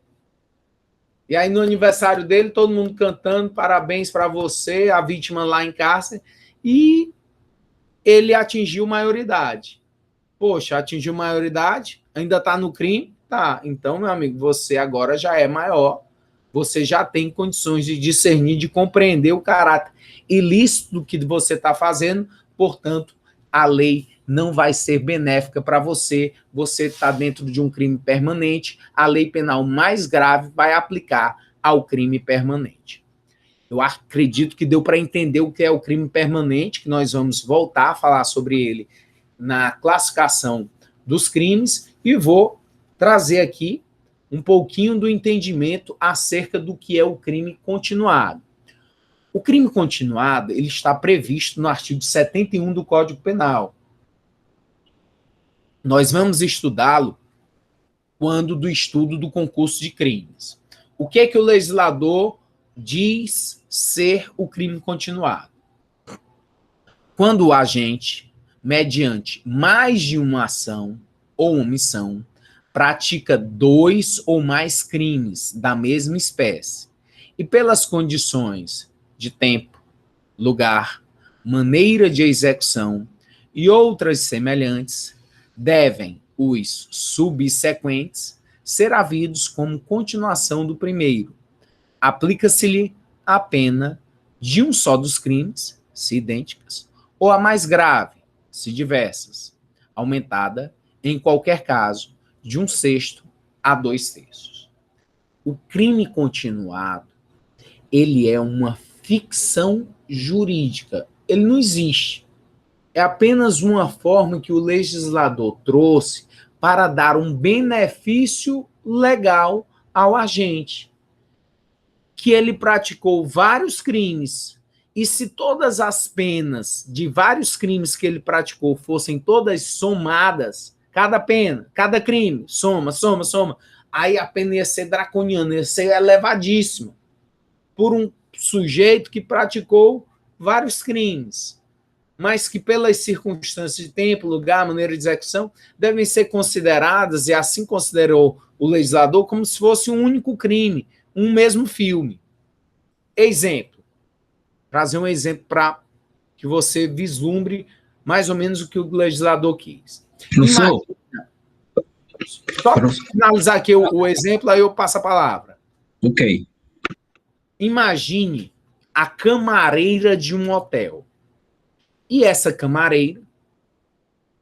E aí, no aniversário dele, todo mundo cantando, parabéns para você, a vítima lá em cárcere, e ele atingiu maioridade. Poxa, atingiu maioridade, ainda está no crime? Tá, então, meu amigo, você agora já é maior, você já tem condições de discernir, de compreender o caráter ilícito do que você está fazendo, portanto, a lei não vai ser benéfica para você, você está dentro de um crime permanente, a lei penal mais grave vai aplicar ao crime permanente. Eu acredito que deu para entender o que é o crime permanente, que nós vamos voltar a falar sobre ele na classificação dos crimes, e vou trazer aqui um pouquinho do entendimento acerca do que é o crime continuado. O crime continuado, ele está previsto no artigo 71 do Código Penal. Nós vamos estudá-lo quando do estudo do concurso de crimes. O que é que o legislador diz ser o crime continuado? Quando o agente, mediante mais de uma ação ou omissão, pratica 2 ou mais crimes da mesma espécie e pelas condições de tempo, lugar, maneira de execução e outras semelhantes, devem os subsequentes ser havidos como continuação do primeiro. Aplica-se-lhe a pena de um só dos crimes, se idênticas, ou a mais grave, se diversas, aumentada, em qualquer caso, de 1/6 a 2/3. O crime continuado, ele é uma ficção jurídica. Ele não existe. É apenas uma forma que o legislador trouxe para dar um benefício legal ao agente, que ele praticou vários crimes, e se todas as penas de vários crimes que ele praticou fossem todas somadas, cada pena, cada crime, soma, aí a pena ia ser draconiana, ia ser elevadíssima, por um sujeito que praticou vários crimes, mas que pelas circunstâncias de tempo, lugar, maneira de execução, devem ser consideradas, e assim considerou o legislador, como se fosse um único crime, um mesmo filme. Exemplo. Trazer um exemplo para que você vislumbre mais ou menos o que o legislador quis. Imagina, só para finalizar aqui o exemplo, aí eu passo a palavra. Ok. Imagine a camareira de um hotel. E essa camareira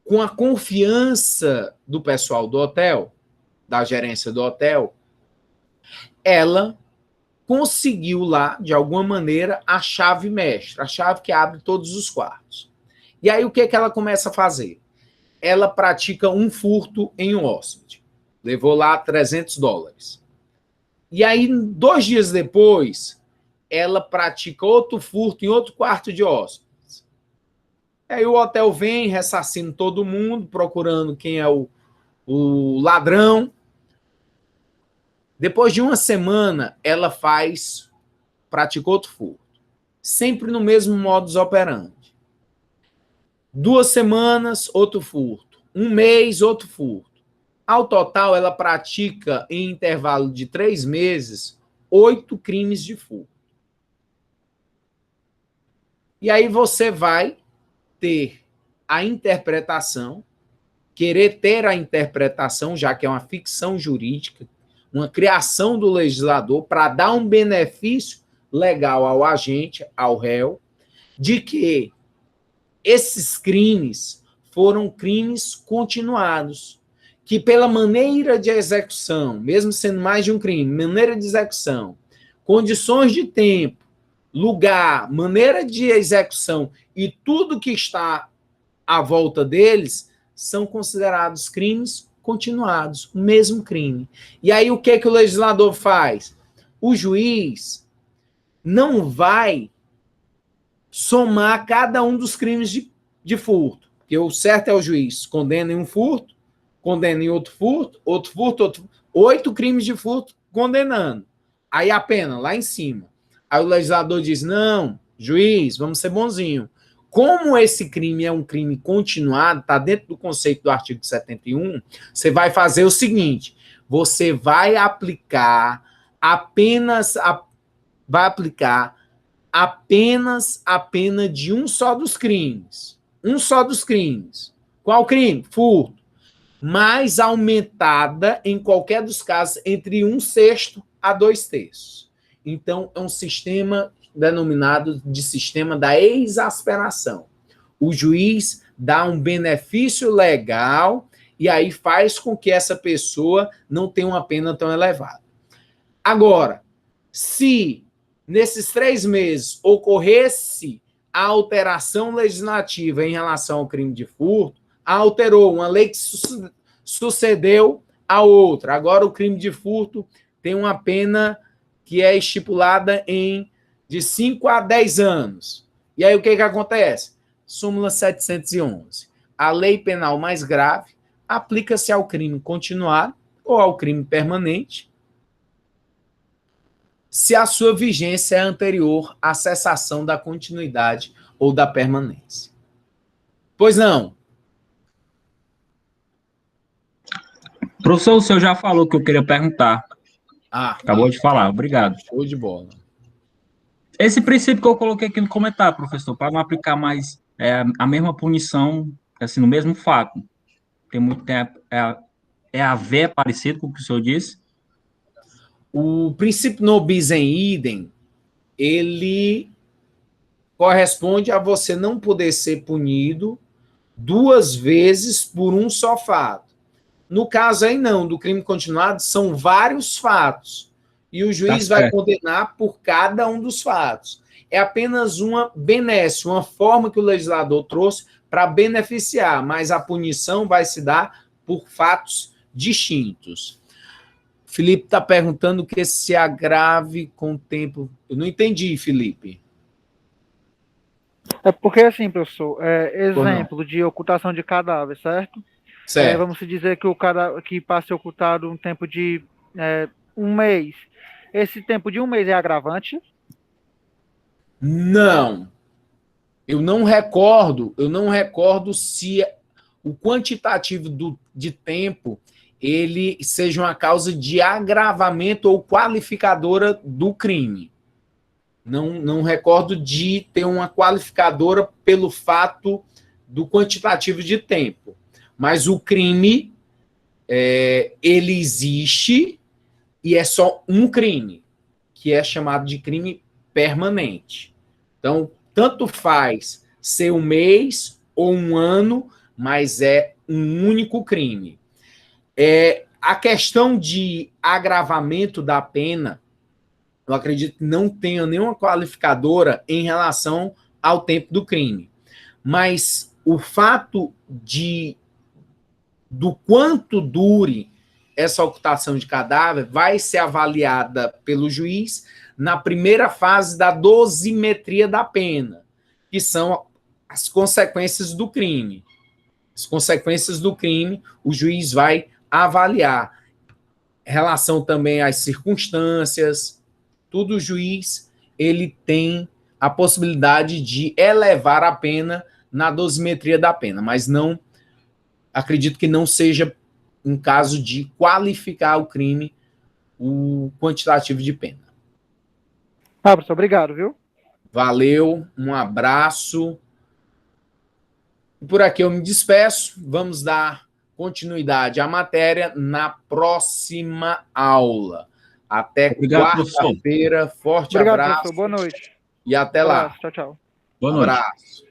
com a confiança do pessoal do hotel, da gerência do hotel, ela conseguiu lá, de alguma maneira, a chave mestra, a chave que abre todos os quartos. E aí o que ela começa a fazer? Ela pratica um furto em um hóspede. Levou lá $300. E aí, 2 dias depois, ela pratica outro furto em outro quarto de hóspedes. Aí o hotel vem ressarcindo todo mundo, procurando quem é o ladrão. Depois de uma semana, ela pratica outro furto. Sempre no mesmo modus operandi. 2 semanas, outro furto. 1 mês, outro furto. Ao total, ela pratica, em intervalo de 3 meses, 8 crimes de furto. E aí você vai ter a interpretação, querer ter a interpretação, já que é uma ficção jurídica, uma criação do legislador para dar um benefício legal ao agente, ao réu, de que esses crimes foram crimes continuados, que pela maneira de execução, mesmo sendo mais de um crime, maneira de execução, condições de tempo, lugar, maneira de execução e tudo que está à volta deles são considerados crimes continuados, o mesmo crime. E aí o que o legislador faz? O juiz não vai somar cada um dos crimes de furto, porque o certo é o juiz condena em um furto, condena em outro furto, 8 crimes de furto condenando. Aí a pena, lá em cima. Aí o legislador diz, não, juiz, vamos ser bonzinho. Como esse crime é um crime continuado, está dentro do conceito do artigo 71, você vai fazer o seguinte, você vai aplicar apenas a pena de um só dos crimes. Um só dos crimes. Qual crime? Furto. Mais aumentada, em qualquer dos casos, entre 1/6 a 2/3. Então, é um sistema denominado de sistema da exasperação. O juiz dá um benefício legal e aí faz com que essa pessoa não tenha uma pena tão elevada. Agora, se nesses 3 meses ocorresse a alteração legislativa em relação ao crime de furto, alterou uma lei que sucedeu a outra. Agora o crime de furto tem uma pena que é estipulada de 5 a 10 anos. E aí o que acontece? Súmula 711. A lei penal mais grave aplica-se ao crime continuado ou ao crime permanente, se a sua vigência é anterior à cessação da continuidade ou da permanência. Pois não? Professor, o senhor já falou que eu queria perguntar. Acabou de falar, obrigado. Show de bola. Esse princípio que eu coloquei aqui no comentário, professor, para não aplicar mais a mesma punição, assim, no mesmo fato. Tem muito tempo, a ver é parecido com o que o senhor disse? O princípio non bis in idem, ele corresponde a você não poder ser punido 2 vezes por um só fato. No caso aí não, do crime continuado, são vários fatos. E o juiz vai condenar por cada um dos fatos. É apenas uma benesse, uma forma que o legislador trouxe para beneficiar, mas a punição vai se dar por fatos distintos. Felipe está perguntando que se agrave com o tempo. Eu não entendi, Felipe. É porque, assim, professor, exemplo de ocultação de cadáver, certo? Certo. Vamos dizer que o cara que passe ocultado um tempo de 1 mês. Esse tempo de 1 mês é agravante? Não. Eu não recordo se o quantitativo de tempo ele seja uma causa de agravamento ou qualificadora do crime. Não recordo de ter uma qualificadora pelo fato do quantitativo de tempo. Mas o crime, ele existe e é só um crime, que é chamado de crime permanente. Então, tanto faz ser 1 mês ou 1 ano, mas é um único crime. A questão de agravamento da pena, eu acredito que não tenha nenhuma qualificadora em relação ao tempo do crime. Mas o fato do quanto dure essa ocultação de cadáver vai ser avaliada pelo juiz na primeira fase da dosimetria da pena, que são as consequências do crime. As consequências do crime, o juiz vai avaliar. Relação também às circunstâncias, tudo o juiz ele tem a possibilidade de elevar a pena na dosimetria da pena, mas não acredito que não seja um caso de qualificar o crime, o quantitativo de pena. Professor, obrigado, viu? Valeu, um abraço. Por aqui eu me despeço. Vamos dar continuidade à matéria na próxima aula. Até quarta-feira. Forte Obrigado, abraço. professor. Boa noite. E até lá. Tchau, tchau. Boa noite. Abraço.